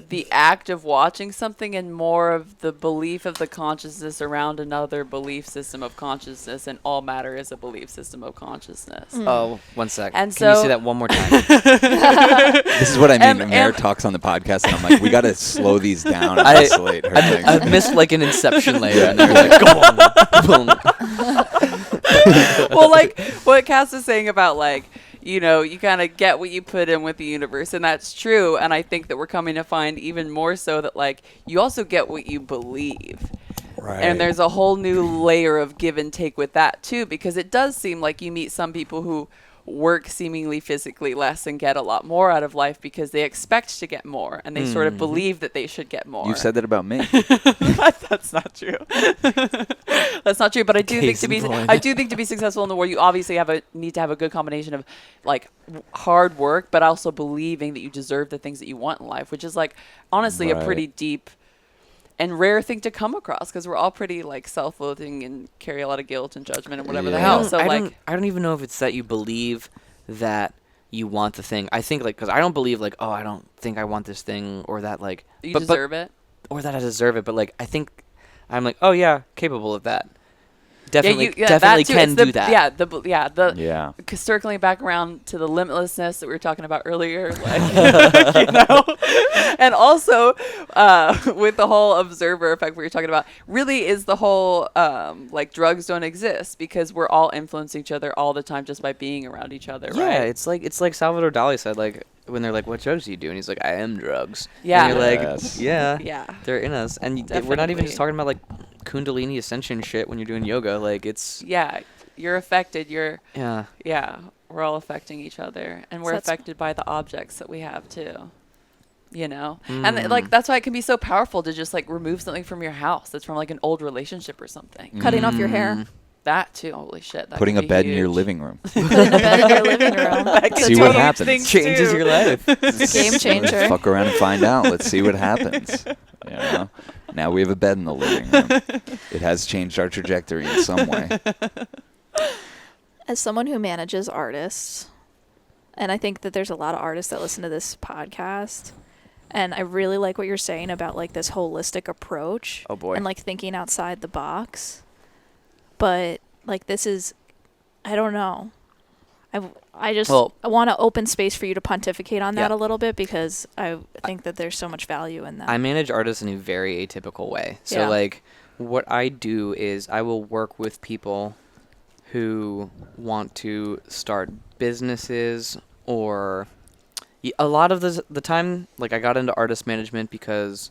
the act of watching something and more of the belief of the consciousness around another belief system of consciousness, and all matter is a belief system of consciousness. Oh, 1 sec. And Can you so- say that one more time? This is what I mean when Mare and- talks on the podcast, and I'm like, we got to slow these down and I- isolate her things. I've missed like an Inception layer, and they're like, boom, boom. Well, like what Cass is saying about like, you kind of get what you put in with the universe, and that's true. And I think that we're coming to find even more so that like you also get what you believe. Right. And there's a whole new layer of give and take with that too, because it does seem like you meet some people who work seemingly physically less and get a lot more out of life because they expect to get more and they sort of believe that they should get more. You've said that about me. That's not true. That's not true. But I do think to be successful in the world, you obviously need to have a good combination of like hard work, but also believing that you deserve the things that you want in life, which is like honestly a pretty deep and rare thing to come across because we're all pretty like self-loathing and carry a lot of guilt and judgment and whatever the hell. So I don't even know if it's that you believe that you want the thing. I think like because I don't believe like, oh, I don't think I want this thing, or that like you deserve it. Or that I deserve it. But like I think I'm like, oh yeah, capable of that. Definitely that too. can It's do that. Yeah. Circling back around to the limitlessness that we were talking about earlier, like, and also with the whole observer effect we were talking about, really is the whole like drugs don't exist because we're all influencing each other all the time just by being around each other. Yeah, right? it's like Salvador Dali said, like when they're like, what drugs do you do? And he's like, I am drugs. Yeah. And you're like, Yes. yeah, they're in us. And we're not even just talking about like Kundalini ascension shit when you're doing yoga. Like it's you're affected. We're all affecting each other, and we're that's- affected by the objects that we have too. you know? And like, that's why it can be so powerful to just like remove something from your house that's from like an old relationship or something. Cutting off your hair. That too. Holy shit. That Putting a could be bed in your huge. living room. Putting a bed in your living room. See what happens. Changes your life. Game changer. Fuck around and find out. Let's see what happens. You know? Now we have a bed in the living room. It has changed our trajectory in some way. As someone who manages artists, and I think that there's a lot of artists that listen to this podcast, and I really like what you're saying about like this holistic approach. Oh boy. And like thinking outside the box. But like this is, I don't know. I want to open space for you to pontificate on that a little bit, because I think that there's so much value in that. I manage artists in a very atypical way. So Yeah. like what I do is I will work with people who want to start businesses, or a lot of the time, like I got into artist management because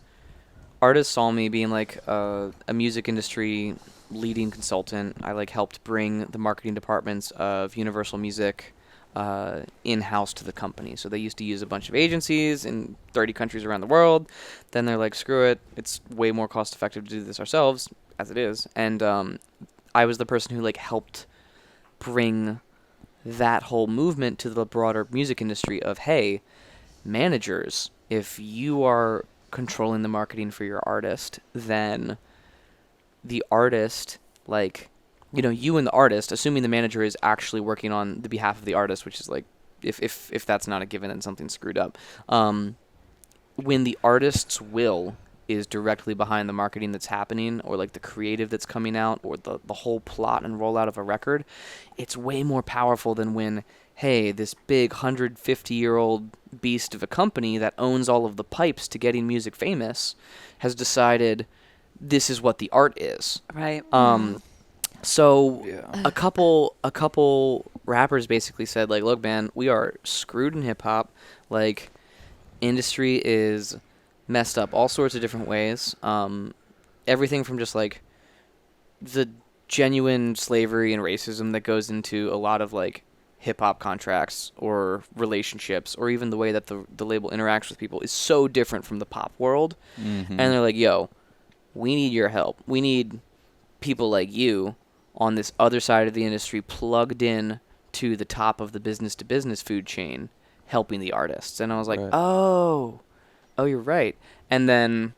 artists saw me being like a music industry leading consultant. I like helped bring the marketing departments of Universal Music in-house to the company. So they used to use a bunch of agencies in 30 countries around the world. Then they're like, screw it, it's way more cost effective to do this ourselves, as it is. And I was the person who like helped bring that whole movement to the broader music industry of, hey, managers, if you are controlling the marketing for your artist, then the artist, like, you know, you and the artist, assuming the manager is actually working on the behalf of the artist, which is like, if that's not a given, then something's screwed up. When the artist's will is directly behind the marketing that's happening, or like the creative that's coming out, or the whole plot and rollout of a record, it's way more powerful than when, hey, this big 150-year-old beast of a company that owns all of the pipes to getting music famous has decided this is what the art is. Right. So a couple rappers basically said, like, look, man, we are screwed in hip hop. Like, industry is messed up all sorts of different ways. Everything from just like the genuine slavery and racism that goes into a lot of like hip hop contracts or relationships, or even the way that the label interacts with people is so different from the pop world. Mm-hmm. And they're like, yo, we need your help. We need people like you on this other side of the industry, plugged in to the top of the business to business food chain, helping the artists. And I was like, Right. oh, you're right. And then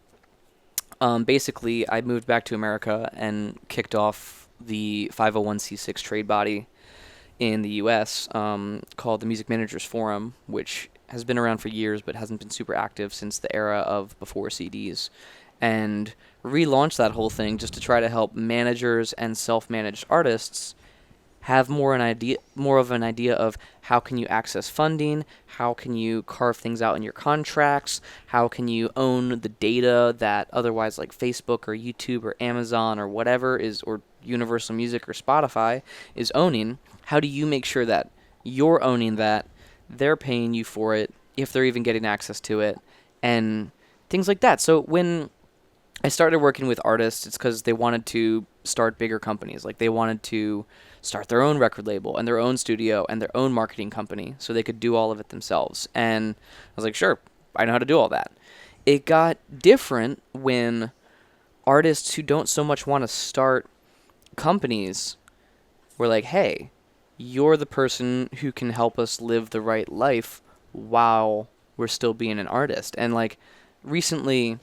basically I moved back to America and kicked off the 501c6 trade body in the U.S. Called the Music Managers Forum, which has been around for years but hasn't been super active since the era of before CDs. And relaunched that whole thing just to try to help managers and self-managed artists have more of an idea of how can you access funding, how can you carve things out in your contracts, how can you own the data that otherwise like Facebook or YouTube or Amazon or whatever is, or Universal Music or Spotify is owning. How do you make sure that you're owning that, they're paying you for it, if they're even getting access to it, and things like that. So when I started working with artists, it's because they wanted to start bigger companies. Like, they wanted to start their own record label and their own studio and their own marketing company so they could do all of it themselves. And I was like, sure, I know how to do all that. It got different when artists who don't so much want to start companies were like, hey, you're the person who can help us live the right life while we're still being an artist. And like recently,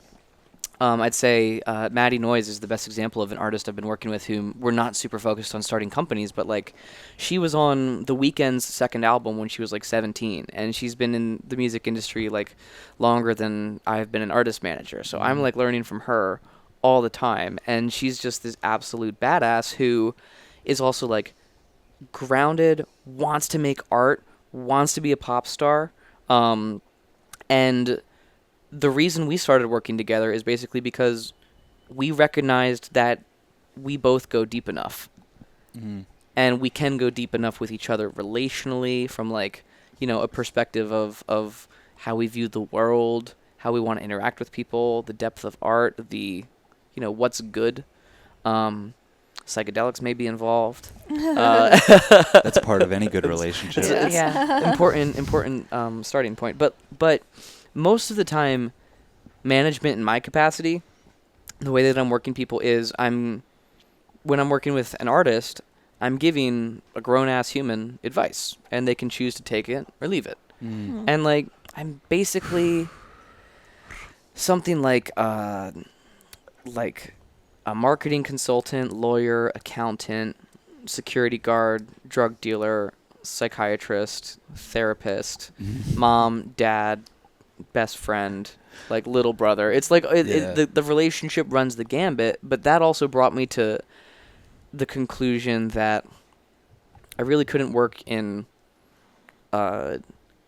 I'd say Maddie Noise is the best example of an artist I've been working with whom we're not super focused on starting companies, but like she was on The Weeknd's second album when she was like 17, and she's been in the music industry like longer than I've been an artist manager. So I'm like learning from her all the time, and she's just this absolute badass who is also like grounded, wants to make art, wants to be a pop star, and the reason we started working together is basically because we recognized that we both go deep enough. Mm-hmm. And we can go deep enough with each other relationally, from like, you know, a perspective of how we view the world, how we want to interact with people, the depth of art, the, you know, what's good. Psychedelics may be involved. That's part of any good relationship. Yeah. Important starting point. But most of the time, management in my capacity, the way that I'm working people is when I'm working with an artist, I'm giving a grown-ass human advice, and they can choose to take it or leave it. Mm. And, like, I'm basically something like a marketing consultant, lawyer, accountant, security guard, drug dealer, psychiatrist, therapist, mom, dad, best friend, like little brother. It's like the relationship runs the gambit, but that also brought me to the conclusion that I really couldn't work in a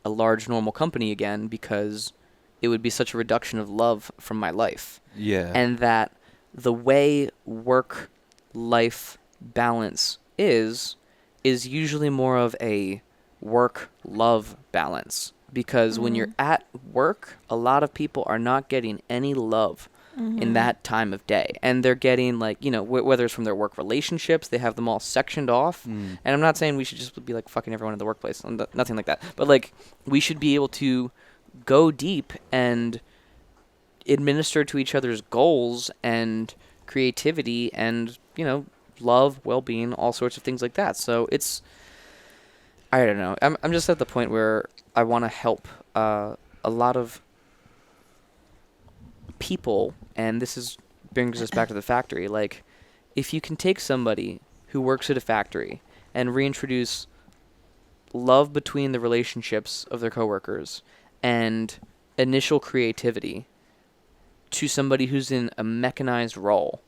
large normal company again because it would be such a reduction of love from my life. Yeah. And that the way work-life balance is usually more of a work-love balance. Because when you're at work, a lot of people are not getting any love in that time of day. And they're getting, like, you know, whether it's from their work relationships, they have them all sectioned off. And I'm not saying we should just be, like, fucking everyone in the workplace. Nothing like that. But, like, we should be able to go deep and administer to each other's goals and creativity and, you know, love, well-being, all sorts of things like that. So it's, I don't know. I'm just at the point where I want to help a lot of people, and this brings us back to the factory. Like, if you can take somebody who works at a factory and reintroduce love between the relationships of their coworkers and initial creativity to somebody who's in a mechanized role,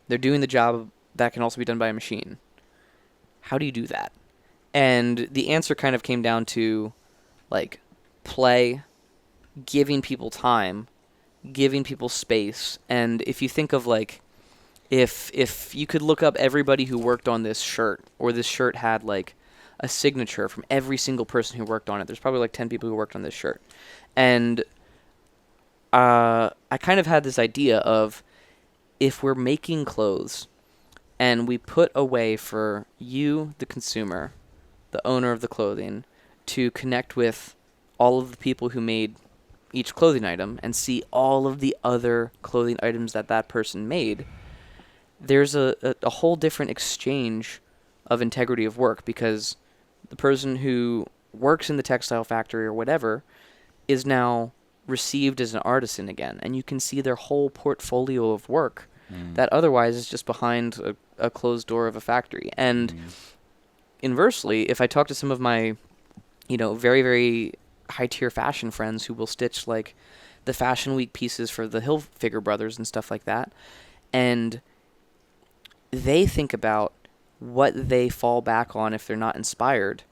they're doing the job that can also be done by a machine. How do you do that? And the answer kind of came down to, like, play, giving people time, giving people space. And if you think of, like, if you could look up everybody who worked on this shirt, or this shirt had, like, a signature from every single person who worked on it, there's probably, like, 10 people who worked on this shirt. And I kind of had this idea of, if we're making clothes and we put a way for you, the consumer, the owner of the clothing, to connect with all of the people who made each clothing item and see all of the other clothing items that person made, there's a whole different exchange of integrity of work, because the person who works in the textile factory or whatever is now received as an artisan again, and you can see their whole portfolio of work that otherwise is just behind a closed door of a factory. And inversely, if I talk to some of my, you know, very, very high-tier fashion friends who will stitch, like, the Fashion Week pieces for the Hilfiger brothers and stuff like that, and they think about what they fall back on if they're not inspired,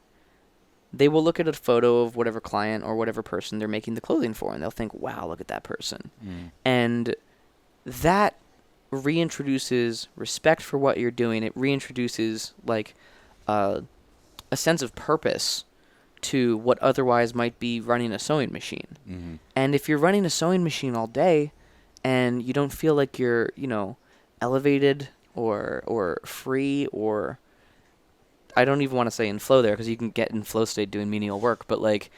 they will look at a photo of whatever client or whatever person they're making the clothing for, and they'll think, wow, look at that person. And that reintroduces respect for what you're doing. It reintroduces, like, a sense of purpose to what otherwise might be running a sewing machine. And if you're running a sewing machine all day and you don't feel like you're, you know, elevated or free, or I don't even want to say in flow there, because you can get in flow state doing menial work, but, like,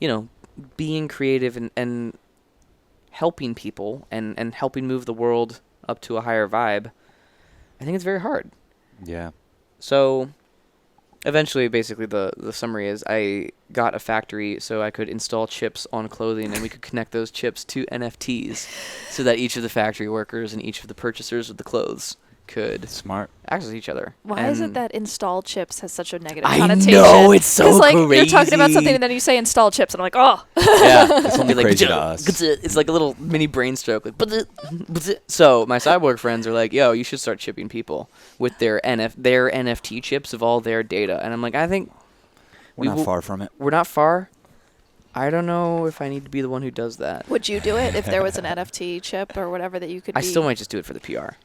you know, being creative and helping people and helping move the world up to a higher vibe, I think it's very hard. Yeah. So eventually, basically, the summary is I got a factory so I could install chips on clothing, and we could connect those chips to NFTs so that each of the factory workers and each of the purchasers of the clothes could Smart. access each other. Why is it that install chips has such a negative I connotation? know, it's so Because, like, crazy. you're talking about something and then you say install chips, and I'm like, oh. Yeah, It's only like, crazy to us. It's like a little mini brain stroke. Like, so my cyborg friends are like, yo, you should start shipping people with their NFT chips of all their data. And I'm like, I think We're not far from it. we're not far. I don't know if I need to be the one who does that. Would you do it if there was an NFT chip or whatever that you could I be? still might just do it for the PR.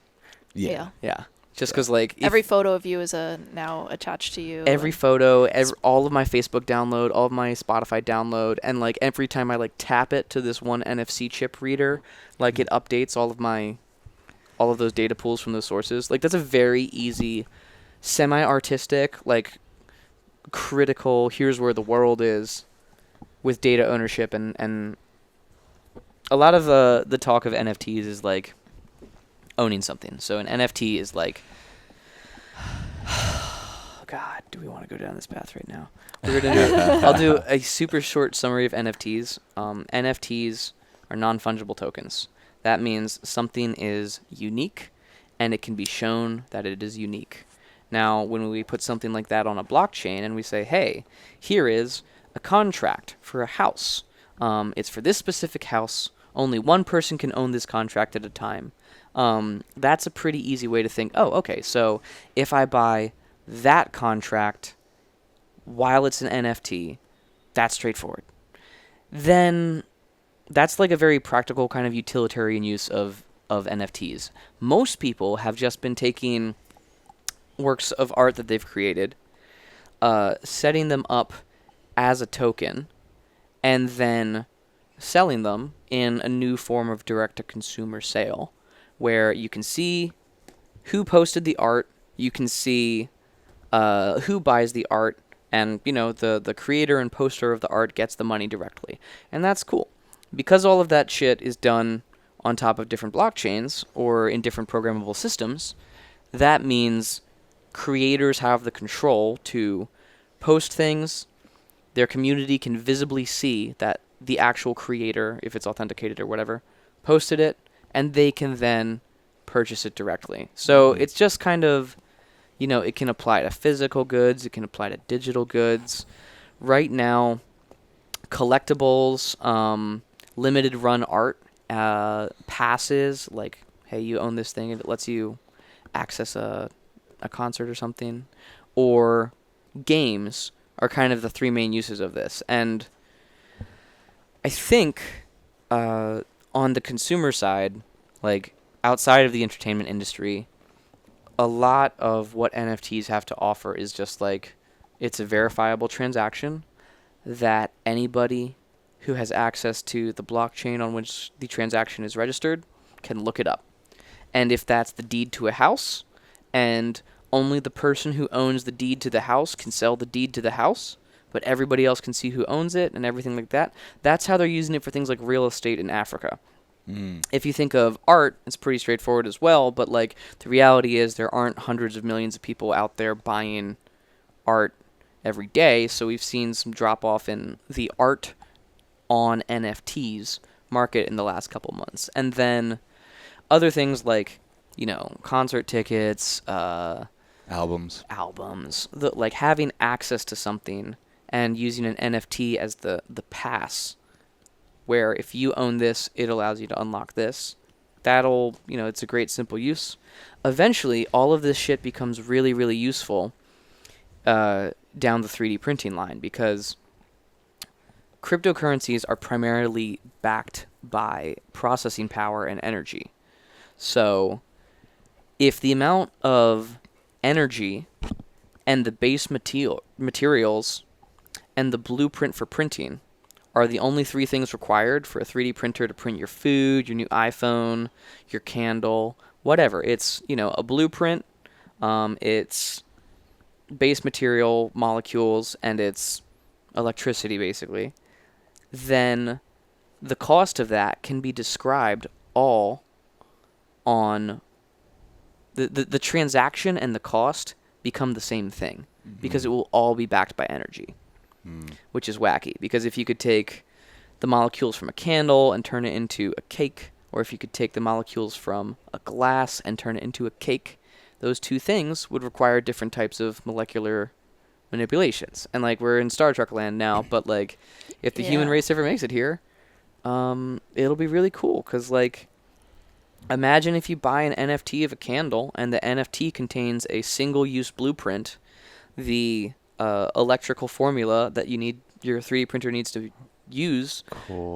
Yeah. Yeah. Just because, like, Every photo of you is now attached to you. every photo, all of my Facebook download, all of my Spotify download, and, like, every time I, like, tap it to this one NFC chip reader, like, it updates all of those data pools from those sources. Like, that's a very easy, semi-artistic, like, critical, here's where the world is with data ownership and a lot of the talk of NFTs is like owning something. So an NFT is like, God, do we want to go down this path right now? We're gonna do. I'll do a super short summary of NFTs. NFTs are non-fungible tokens. That means something is unique, and it can be shown that it is unique. Now, when we put something like that on a blockchain and we say, hey, here is a contract for a house. It's for this specific house. Only one person can own this contract at a time. That's a pretty easy way to think, oh, okay, so if I buy that contract while it's an NFT, that's straightforward. Then that's like a very practical kind of utilitarian use of NFTs. Most people have just been taking works of art that they've created, setting them up as a token, and then selling them in a new form of direct-to-consumer sale, where you can see who posted the art, you can see who buys the art, and the creator and poster of the art gets the money directly. And that's cool. Because all of that shit is done on top of different blockchains or in different programmable systems, that means creators have the control to post things. Their community can visibly see that the actual creator, if it's authenticated or whatever, posted it, and they can then purchase it directly. So it's just kind of, it can apply to physical goods, it can apply to digital goods. Right now, collectibles, limited run art, passes, like, hey, you own this thing, and it lets you access a concert or something, or games are kind of the three main uses of this. And I think on the consumer side, like outside of the entertainment industry, a lot of what NFTs have to offer is just like, it's a verifiable transaction that anybody who has access to the blockchain on which the transaction is registered can look it up. And if that's the deed to a house, and only the person who owns the deed to the house can sell the deed to the house, but everybody else can see who owns it and everything like that, that's how they're using it for things like real estate in Africa. If you think of art, it's pretty straightforward as well, but like the reality is there aren't hundreds of millions of people out there buying art every day, so we've seen some drop off in the art on NFTs market in the last couple months. And then other things like, concert tickets, albums, like having access to something and using an NFT as the pass, where if you own this, it allows you to unlock this. That'll, it's a great simple use. Eventually, all of this shit becomes really, really useful down the 3D printing line, because cryptocurrencies are primarily backed by processing power and energy. So if the amount of energy and the base materials and the blueprint for printing are the only three things required for a 3D printer to print your food, your new iPhone, your candle, whatever. It's, a blueprint, it's base material molecules, and it's electricity, basically. Then the cost of that can be described all on the transaction, and the cost become the same thing, because it will all be backed by energy, which is wacky. Because if you could take the molecules from a candle and turn it into a cake, or if you could take the molecules from a glass and turn it into a cake, those two things would require different types of molecular manipulations. And like, we're in Star Trek land now, but like, if the human race ever makes it here, it'll be really cool. Because like, imagine if you buy an NFT of a candle and the NFT contains a single-use blueprint, the electrical formula that your 3D printer needs to use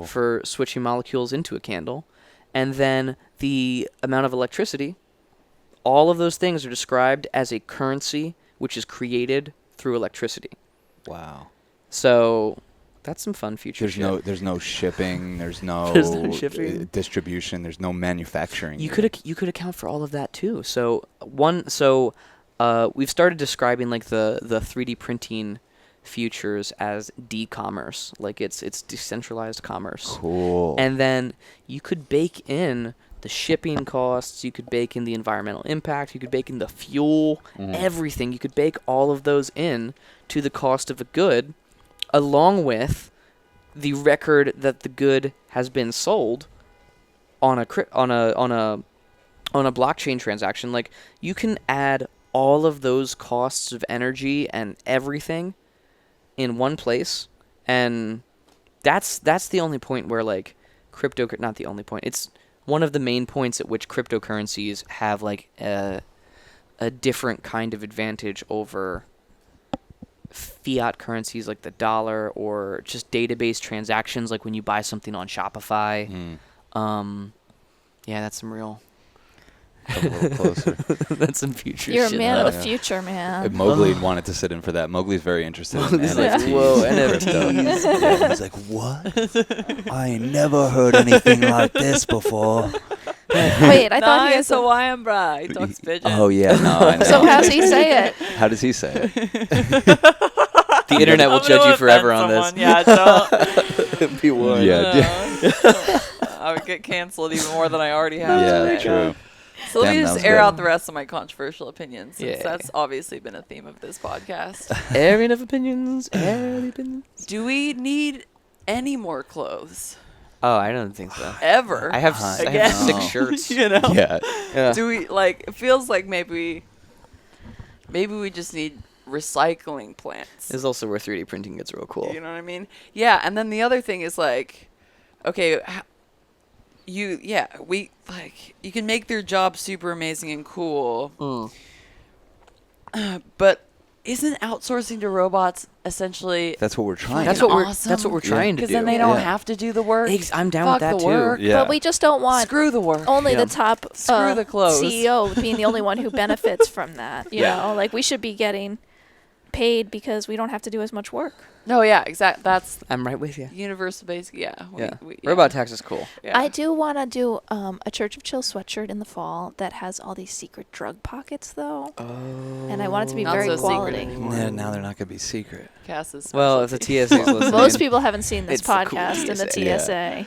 for switching molecules into a candle, and then the amount of electricity. All of those things are described as a currency which is created through electricity. Wow. So that's some fun future shit. There's no shipping. There's no distribution. There's no manufacturing. You could account for all of that too. So we've started describing like the 3D printing futures as d-commerce, like it's decentralized commerce. Cool. And then you could bake in the shipping costs, you could bake in the environmental impact, you could bake in the fuel, everything. You could bake all of those in to the cost of a good, along with the record that the good has been sold on a blockchain transaction. Like, you can add all of those costs of energy and everything in one place, and that's the only point where, like, not the only point, it's one of the main points at which cryptocurrencies have, like, a different kind of advantage over fiat currencies like the dollar, or just database transactions, like when you buy something on Shopify. Yeah, that's some real... Come a little closer. That's some future You're shit. a man Oh, of the yeah. future, man. If Mowgli wanted to sit in for that. Mowgli's very interested in Mowgli's like, NFTs. whoa, and crypto. NFTs. Yeah, he's like, what? I ain't never heard anything like this before. Wait, I thought he Nice has Hawaiian bra. He talks pigeon. Oh, yeah, no, I know. So how's he say it? How does he say it? The internet will I'm gonna judge you forever on offend this. someone. Yeah, don't. Be warned. Yeah. I would get canceled even more than I already have. Yeah, today. true. So let me Damn, that just was air good. out the rest of my controversial opinions, since Yeah. that's obviously been a theme of this podcast. Airing of opinions. Airing opinions. Do we need any more clothes? Oh, I don't think so. Ever? I have I I have know. 6 shirts. You know? Yeah. Yeah. Do we, like, it feels like maybe we just need recycling plants. This is also where 3D printing gets real cool. You know what I mean? Yeah, and then the other thing is, like, okay, you can make their job super amazing and cool, but isn't outsourcing to robots essentially? That's what we're trying. That's to what do. we're that's what we're trying to do. Because then they don't Yeah. have to do the work. I'm down Fuck with that the too. work. Yeah. But we just don't want Screw the work. only Yeah. the top Screw the clothes. CEO being the only one who benefits from that. You Yeah. know, like we should be getting paid because we don't have to do as much work. No, yeah, exactly. That's I'm right with you. universal basic. Yeah. Yeah. Yeah. Robot tax is cool. Yeah. I do want to do a Church of Chill sweatshirt in the fall that has all these secret drug pockets, though. Oh. And I want it to be Not very so secret quality. anymore. Yeah, now they're not going to be secret. Cass's Well, if the specialty. TSA is listening. Most people haven't seen this It's the cool podcast in the TSA. Yeah. TSA.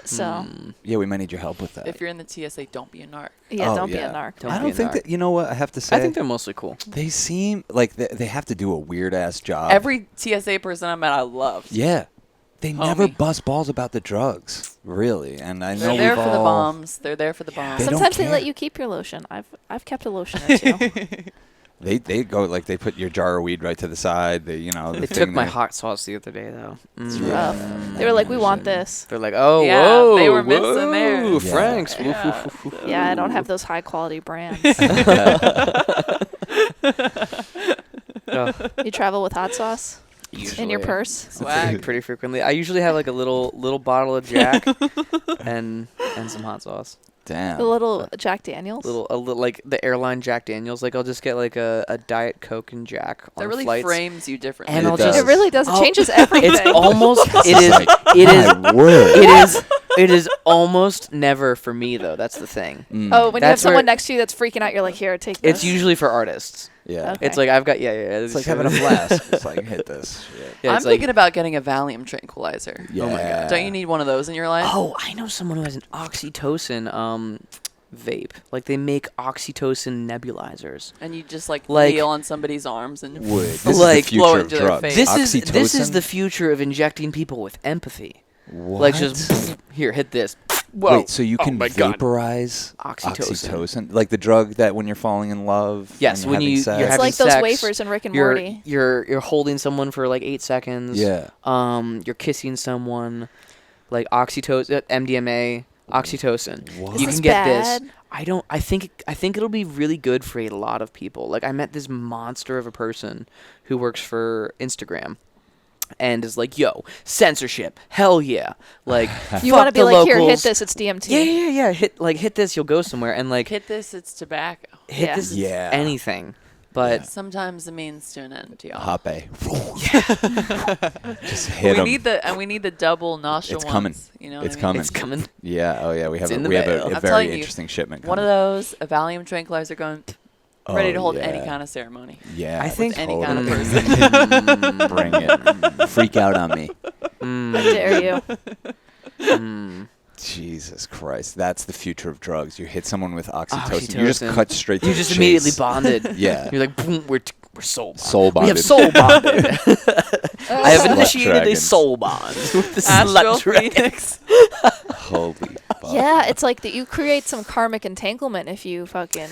So, Yeah, we might need your help with that. If you're in the TSA, don't be a narc. yeah, Oh, don't be yeah. a narc. Don't I be don't a think narc. that, you know what, I have to say, I think they're mostly cool. they seem like they have to do a weird-ass job. Every TSA person I met, I loved. Yeah. They never Homie. bust balls about the drugs, really. And I know They're there we've for the all- bombs. They're there for the bombs. They don't Sometimes they care. let you keep your lotion. I've kept a lotion or two. They go, like, they put your jar of weed right to the side. They, you know, the They thing took my there. hot sauce the other day, though. It's Mm. rough. They were like, "We want this." They're like, oh, Yeah, whoa, they were missing there. whoa, Yeah. Franks. Yeah. Yeah, I don't have those high quality brands. Oh, You travel with hot sauce in your usually. purse. Swag. Pretty frequently. I usually have like a little bottle of Jack and some hot sauce. Damn. The little Jack Daniels. A little like the airline Jack Daniels. Like I'll just get like a Diet Coke and Jack on That really flights. frames you differently. And It I'll does. just It really does. It Oh, changes everything. It's almost it is Like, it is my word. it is almost never for me though. That's the thing. Mm. Oh, when you have That's where- someone next to you that's freaking out, you're like, "Here, take this." It's usually for artists. Yeah. Okay. It's like I've got yeah. It's like having a blast. It's like, hit this shit. Yeah, I'm it's like, thinking about getting a Valium tranquilizer. Yeah. Oh my God. Don't you need one of those in your life? oh, I know someone who has an oxytocin vape. Like they make oxytocin nebulizers. And you just like Like- kneel on somebody's arms and Would. This Like, is the blow future it of into their drugs. face. This is Oxytocin? the future of injecting people with empathy. What? Like just here, hit this. Whoa. Wait, so you Oh can my God. vaporize Oxytocin. Like the drug that when you're falling in love. Yes, and when having you- sex. you're It's having like those sex, wafers in Rick and You're Morty. you're holding someone for like 8 seconds. Yeah. You're kissing someone, like oxytocin, MDMA, oxytocin. What? You Is can this get this. bad? I think it'll be really good for a lot of people. Like I met this monster of a person who works for Instagram. And is like, yo, censorship, hell yeah! Like, You want to be like, "Here, hit this. It's DMT." Yeah. Hit this, you'll go somewhere, and like, hit this, it's tobacco. hit Yeah. this, Yeah. anything. But Sometimes the means to an end, y'all. Hape. Just hit we 'em. need the double nostril It's ones. coming. You know what It's I mean? coming. it's coming. Yeah. Oh yeah. We have It's in the we have mail. a I'm very telling you, interesting shipment coming. One of those, a Valium tranquilizer going, ready to hold yeah. any kind of ceremony. Yeah. I think any kind of Bring it. Freak out on me. I dare you. Jesus Christ. That's the future of drugs. You hit someone with oxytocin. You Oxytocin. just cut straight to You the just chase. immediately bonded. Yeah. You're like, boom, we're soul bonded. Soul We have bonded. soul bonded. I have Slut initiated a dragons. soul bond with the Astral slut dragon. Phoenix. Holy fuck. Yeah, it's like that you create some karmic entanglement if you fucking.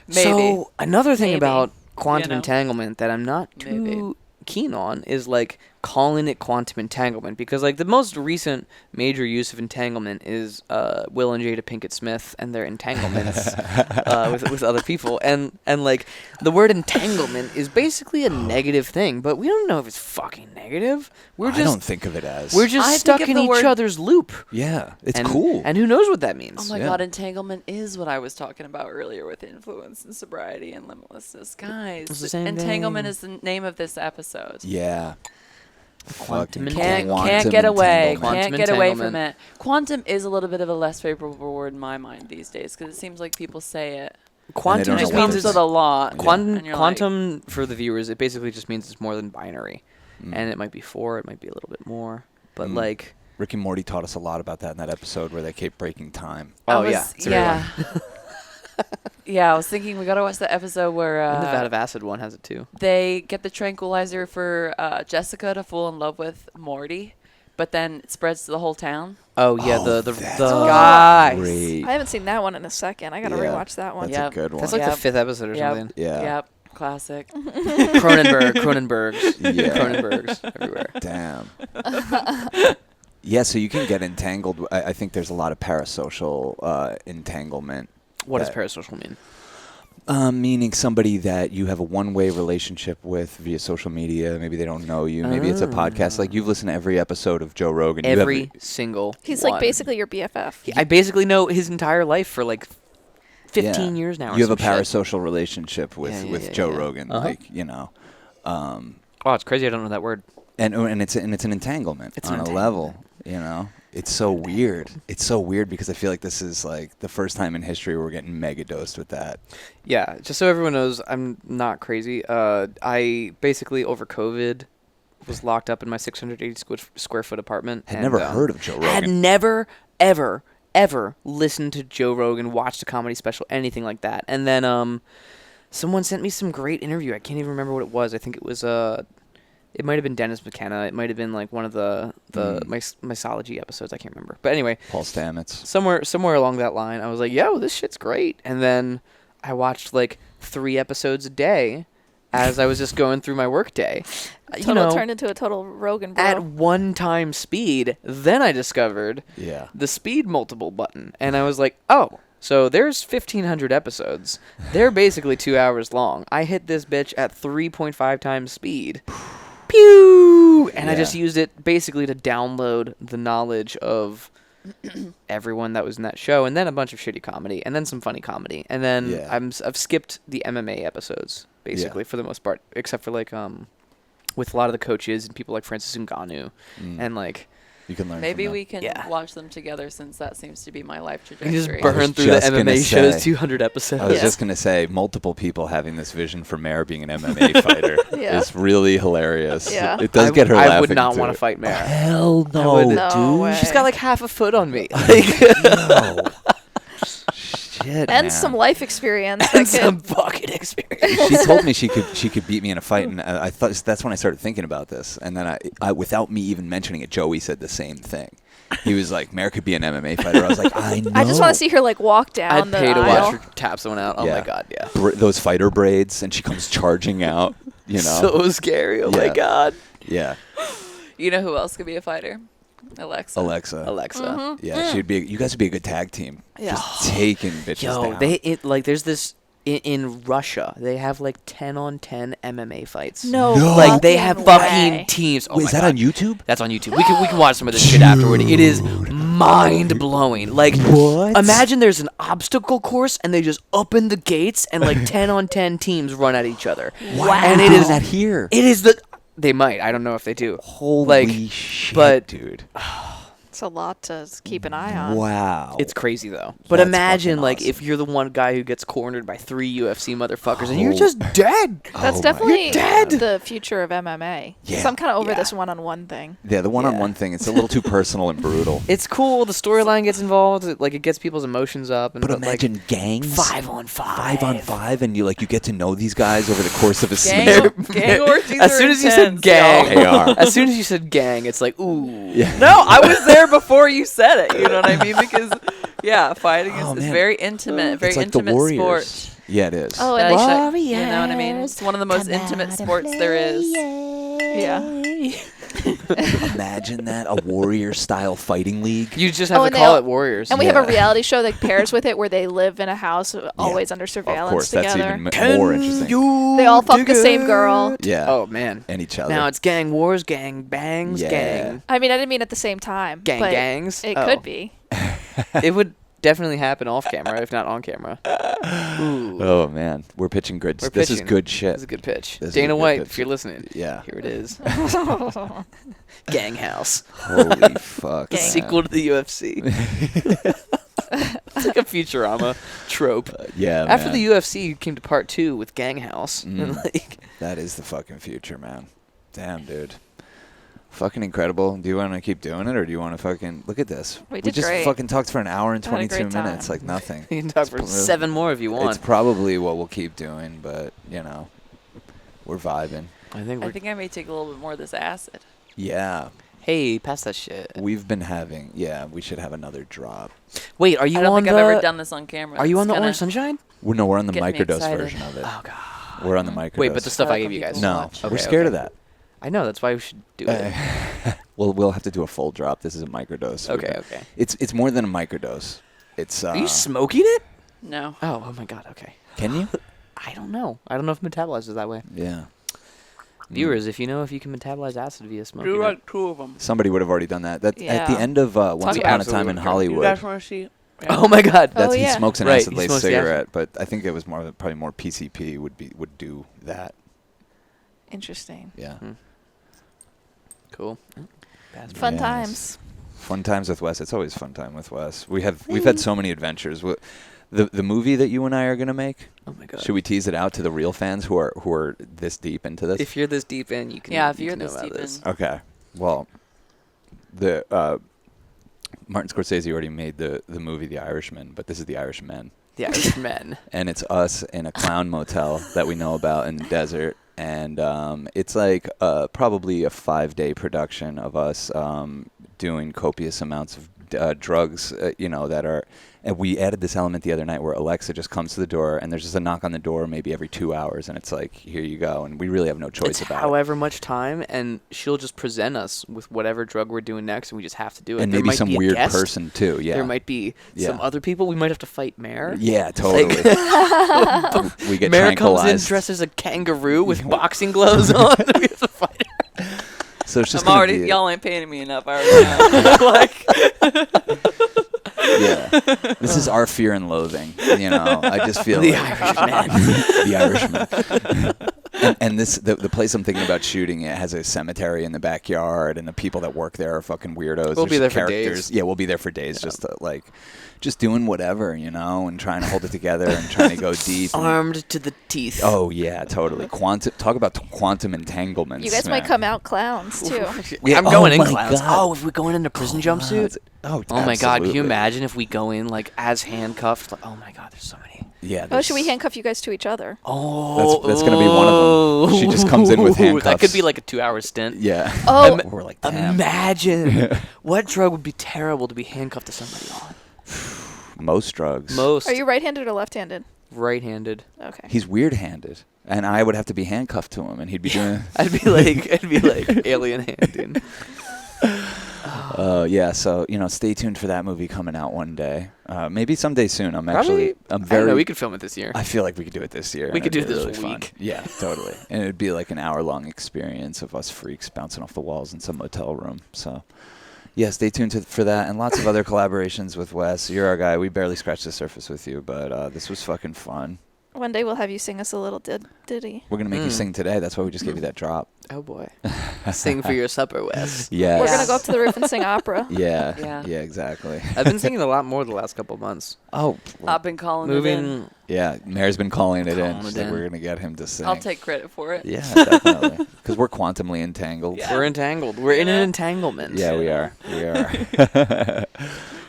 Maybe. So another thing Maybe. about quantum You know? entanglement that I'm not too Maybe. keen on is like calling it quantum entanglement, because like the most recent major use of entanglement is Will and Jada Pinkett Smith and their entanglements with other people, and like the word entanglement is basically a negative thing, but we don't know if it's fucking negative. I don't think of it as. We're just I think stuck of in the each word- other's loop. Yeah. It's And- cool. And who knows what that means? Oh my Yeah. god, entanglement is what I was talking about earlier with influence and sobriety and limitlessness. Guys, It's the same entanglement thing. is the name of this episode. Yeah. Quantum Fucking entanglement. Can't get away. entanglement. Can't get away from entanglement. it. Quantum is a little bit of a less favorable word in my mind these days because it seems like people say it. Quantum don't It just know what means comes it it's with a lot. Quantum, And you're quantum for the viewers, it basically just means it's more than binary. Mm. And it might be 4, it might be a little bit more. But Mm. like, Rick and Morty taught us a lot about that in that episode where they kept breaking time. oh I was- yeah, it's a real yeah. one. Yeah, I was thinking we gotta watch the episode where And the vat of acid one has it too. they get the tranquilizer for Jessica to fall in love with Morty, but then it spreads to the whole town. Oh yeah, Oh, the that's guys. Great. I haven't seen that one in a second. I gotta Yeah. rewatch that one. That's Yep. a good one. That's like Yep. the 5th episode or Yep. something. yeah. Yep, classic. Cronenbergs, Yeah. Cronenbergs everywhere. Damn. Yeah, so you can get entangled. I think there's a lot of parasocial entanglement. What does That- parasocial mean? Meaning somebody that you have a one-way relationship with via social media. Maybe they don't know you. Maybe it's a podcast. Like you've listened to every episode of Joe Rogan. You have- Every single. He's one. like basically your BFF. I basically know his entire life for like 15 Yeah. years now. Or You have a some shit. parasocial relationship with Yeah, Joe yeah. Rogan. Uh-huh. Like Oh, it's crazy. I don't know that word. and it's an entanglement It's on an a level. You know, it's so weird. It's so weird because I feel like this is like the first time in history we're getting mega dosed with that. Yeah, just so everyone knows, I'm not crazy. I basically over COVID was locked up in my 680 square foot apartment. Had and, never heard of Joe Rogan. Had never, ever listened to Joe Rogan, watched a comedy special, anything like that. And then someone sent me some great interview. I can't even remember what it was. I think it was it might have been Dennis McKenna. It might have been like one of the mythology episodes. I can't remember. But anyway, Paul Stamets. somewhere along that line, I was like, yo, this shit's great. And then I watched like 3 episodes a day as I was just going through my work day. Turned into a total Rogan bro. At 1 speed. Then I discovered Yeah. the speed multiple button. And I was like, oh, so there's 1,500 episodes. They're basically 2 hours long. I hit this bitch at 3.5 times speed. Pew! And I Yeah. just used it basically to download the knowledge of everyone that was in that show, and then a bunch of shitty comedy, and then some funny comedy, and then Yeah. I've skipped the MMA episodes basically for the most part, except for like with a lot of the coaches and people like Francis Ngannou, and like You can learn. Maybe from we can Yeah. watch them together since that seems to be my life you can just trajectory. burn through the just gonna MMA shows, say- 200 episodes. I was Yeah. just gonna say, multiple people having this vision for Mare being an MMA fighter Yeah. is really hilarious. Yeah. It does get her I laughing. would not too. want to fight Mara. Hell I no, would- No dude. way. She's got like half a foot on me. Like, No. Shit. and man. some life experience. and that some could, fucking experience. She told me she could beat me in a fight, and I thought that's when I started thinking about this. And then I without me even mentioning it, Joey said the same thing. He was like, "Mare could be an MMA fighter." I was like, "I know." I just want to see her like walk down I'd the pay to aisle. watch her tap someone out. Oh Yeah. my god, yeah. Those fighter braids, and she comes charging out. You know. So scary. Oh my Yeah. god. Yeah, You know who else could be a fighter? Alexa. Alexa. Alexa. Yeah, she'd be. You guys would be a good tag team. Yeah. Just taking bitches Yo, down. there's this in Russia. They have like 10-on-10 MMA fights. No, Like they have fucking fucking way. teams. Oh Wait, my is that God. on YouTube? That's on YouTube. We can watch some of this shit afterward. It is mind blowing. Like What? imagine there's an obstacle course and they just open the gates and like 10-on-10 teams run at each other. Wow. And it Doing is that here. It is the they might. I don't know if they do. Holy like, shit, but- dude. It's a lot to keep an eye on. Wow. It's crazy though. But That's imagine fucking like awesome. if you're the one guy who gets cornered by 3 UFC motherfuckers and you're just dead. That's Oh my definitely God. the future of MMA. Yeah. So I'm kind of over Yeah. this one-on-one thing. Yeah, the one-on-one thing, it's a little too personal and brutal. It's cool. The storyline gets involved. It gets people's emotions up. And But imagine gangs. 5-on-5. 5-on-5, and you get to know these guys over the course of a Gang, season. gang orgies As are soon as you said intense, gang, They are. as soon as you said gang, it's like ooh. Yeah. No, I was there before you said it. You know what I mean? Because fighting Oh, is man. very intimate, very It's like the intimate Warriors. sport. Yeah, it is. Oh, Yeah, and you know what I mean? It's one of the most intimate sports there is. yeah. Imagine that, a Warrior-style fighting league. You just have Oh, to and they call all- it Warriors. And we have a Yeah. reality show that pairs with it where they live in a house always under surveillance Of course, together. that's even more interesting. They all fuck the same girl. Yeah. Oh man. And each other. Now it's gang wars, gang bangs, Yeah. gang I mean, I didn't mean at the same time. gang but gangs. It Oh. could be. It would definitely happen off camera, if not on camera. Ooh. Oh man, we're pitching good. We're This is pitching. good shit. This is a good pitch. This is a Dana good White, pitch. if you're listening, Yeah. here it is. Gang House. Holy fuck. Gang. man. Sequel to the UFC. It's like a Futurama trope. Yeah. After man. the UFC came to part 2 with Gang House. And Mm. like, That is the fucking future, man. Damn, dude. Fucking incredible. Do you want to keep doing it, or do you want to fucking look at this? We did just great. fucking talked for an hour and I had a 22 great minutes, time. like nothing. you can talk for It's 7 more if you want. It's probably what we'll keep doing, but we're vibing. I think we're. I think I may take a little bit more of this acid. Yeah, Hey, pass that shit. we've been having. Yeah, we should have another drop. Wait, are you I don't on think the? I've ever done this on camera. Are you It's on the gonna- Orange Sunshine? We're on the Get me microdose excited. version of it. Oh god. We're on the microdose. Wait, but the stuff How I come gave you people guys. no, watch? we're Okay, scared of okay. that. I know that's why we should do it. Well, we'll have to do a full drop. This is a microdose. Okay, okay. It's more than a microdose. It's. Are you smoking it? No. Oh my god. Okay. Can you? I don't know. I don't know if it metabolizes that way. Yeah. Viewers, if you know if you can metabolize acid via smoking, Do it. like 2 of them. Somebody would have already done that. That at the Yeah. end of Once We Upon a Time absolutely in would. You Hollywood. guys want to see? Oh my god. Oh, He yeah. smokes an Right, acid he laced smokes the acid. cigarette, but I think it was probably more PCP would do that. Interesting. Yeah. Hmm. Cool. Fun Yes. times. Fun times with Wes. It's always fun time with Wes. We've had so many adventures. The movie that you and I are gonna make. Oh my god. Should we tease it out to the real fans who are this deep into this? If you're this deep in, you can. Yeah, if you you're can know this about deep this. in. Okay. Well, the Martin Scorsese already made the movie The Irishman, but this is The Irishman. The Irishmen. And it's us in a clown motel that we know about in the desert. And it's like probably a 5-day production of us doing copious amounts of drugs, that are. And we added this element the other night where Alexa just comes to the door and there's just a knock on the door maybe every 2 hours. And it's like, here you go. And we really have no choice It's about it. however much time, and she'll just present us with whatever drug we're doing next, and we just have to do it. And There maybe might some be a weird guest. person too. Yeah. There might be some Yeah. other people. We might have to fight Mare. Yeah, totally. we get Mare comes in tranquilized. dressed as a kangaroo with boxing gloves on. We have to fight her. So it's just I'm gonna already. be Y'all ain't paying me enough. I already know. Like. Yeah. This is our fear and loathing. I just feel The like Irishman. The Irishman. And this the place I'm thinking about shooting it has a cemetery in the backyard, and the people that work there are fucking weirdos. We'll be There's there for characters. days. Yeah, we'll be there for days, just doing whatever, and trying to hold it together and trying to go deep. and- Armed to the teeth. Oh yeah, totally. Talk about quantum entanglements. You guys might man. come out clowns too. Yeah, I'm going in my clowns. God. Oh, if we go in a prison jumpsuit. Oh, Oh my god, can you absolutely. imagine if we go in like as handcuffed? Like, oh my god, there's so many. Yeah. Oh, should we handcuff you guys to each other? Oh, That's gonna be one of them. She just comes in with That could handcuffs. be like a 2-hour stint. Yeah. Oh, We're like, damn. Imagine what drug would be terrible to be handcuffed to somebody on. Most drugs. Most are you right-handed or left-handed? right-handed. Okay. He's weird-handed, and I would have to be handcuffed to him, and he'd be doing. I'd be like alien handing. Yeah. So stay tuned for that movie coming out one day. Maybe someday soon. I'm Probably. I very. don't know, we could film it this year. I feel like we could do it this year. We and could do it'd be it this really fun. week. Yeah, totally. And it'd be like an hour-long experience of us freaks bouncing off the walls in some motel room. So, yeah, stay tuned for that and lots of other collaborations with Wes. You're our guy. We barely scratched the surface with you, but this was fucking fun. One day we'll have you sing us a little ditty. We're gonna make you sing today. That's why we just gave you that drop. Oh boy. Sing for your supper, Wes. Yeah. We're gonna go up to the roof and sing opera. Yeah. Yeah. Exactly. I've been singing a lot more the last couple months. Oh, I've been calling it in. Moving. yeah. Mayor's been calling it in. Calling it So in. we're gonna get him to sing. I'll take credit for it. Yeah, definitely. Because we're quantumly entangled. Yeah. We're entangled. We're in an entanglement. Yeah, we are. We are.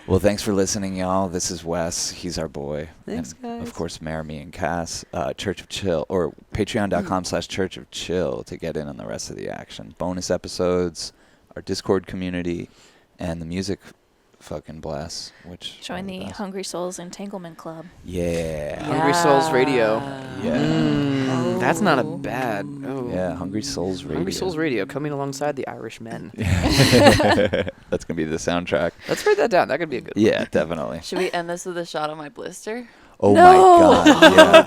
Well, thanks for listening, y'all. This is Wes. He's our boy. Thanks, and guys. Of course, Mayor, me, and Cass. Church of Chill, or patreon.com/Church of Chill to get in on the rest of the action. Bonus episodes, our Discord community, and the music fucking blast. Which Join are the best. Hungry Souls Entanglement Club. Yeah. Hungry Souls Radio. Yeah. That's not a bad. Oh. Yeah, Hungry Souls Radio. Hungry Souls Radio coming alongside the Irish Men. That's going to be the soundtrack. Let's write that down. That could be a good. Yeah, definitely. Should we end this with a shot of my blister? Oh No. my God.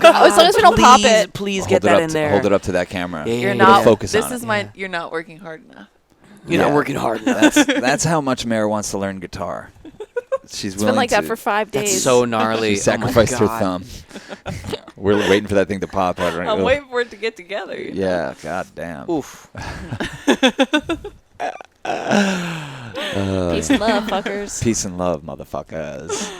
Yeah. As long as we don't pop it. Please Hold get it that up in to- there. Hold it up to that camera. Yeah, You're yeah, not. focus This on is it. my. Yeah. You're not working hard enough. You're Yeah. not working hard enough. That's how much Mare wants to learn guitar. She's It's willing been like that to- for 5 days. That's so gnarly. She sacrificed oh her my God. thumb. We're waiting for that thing to pop. I'm waiting for it to get together. you know? Yeah, god damn. Oof. Peace and love, fuckers. Peace and love, motherfuckers.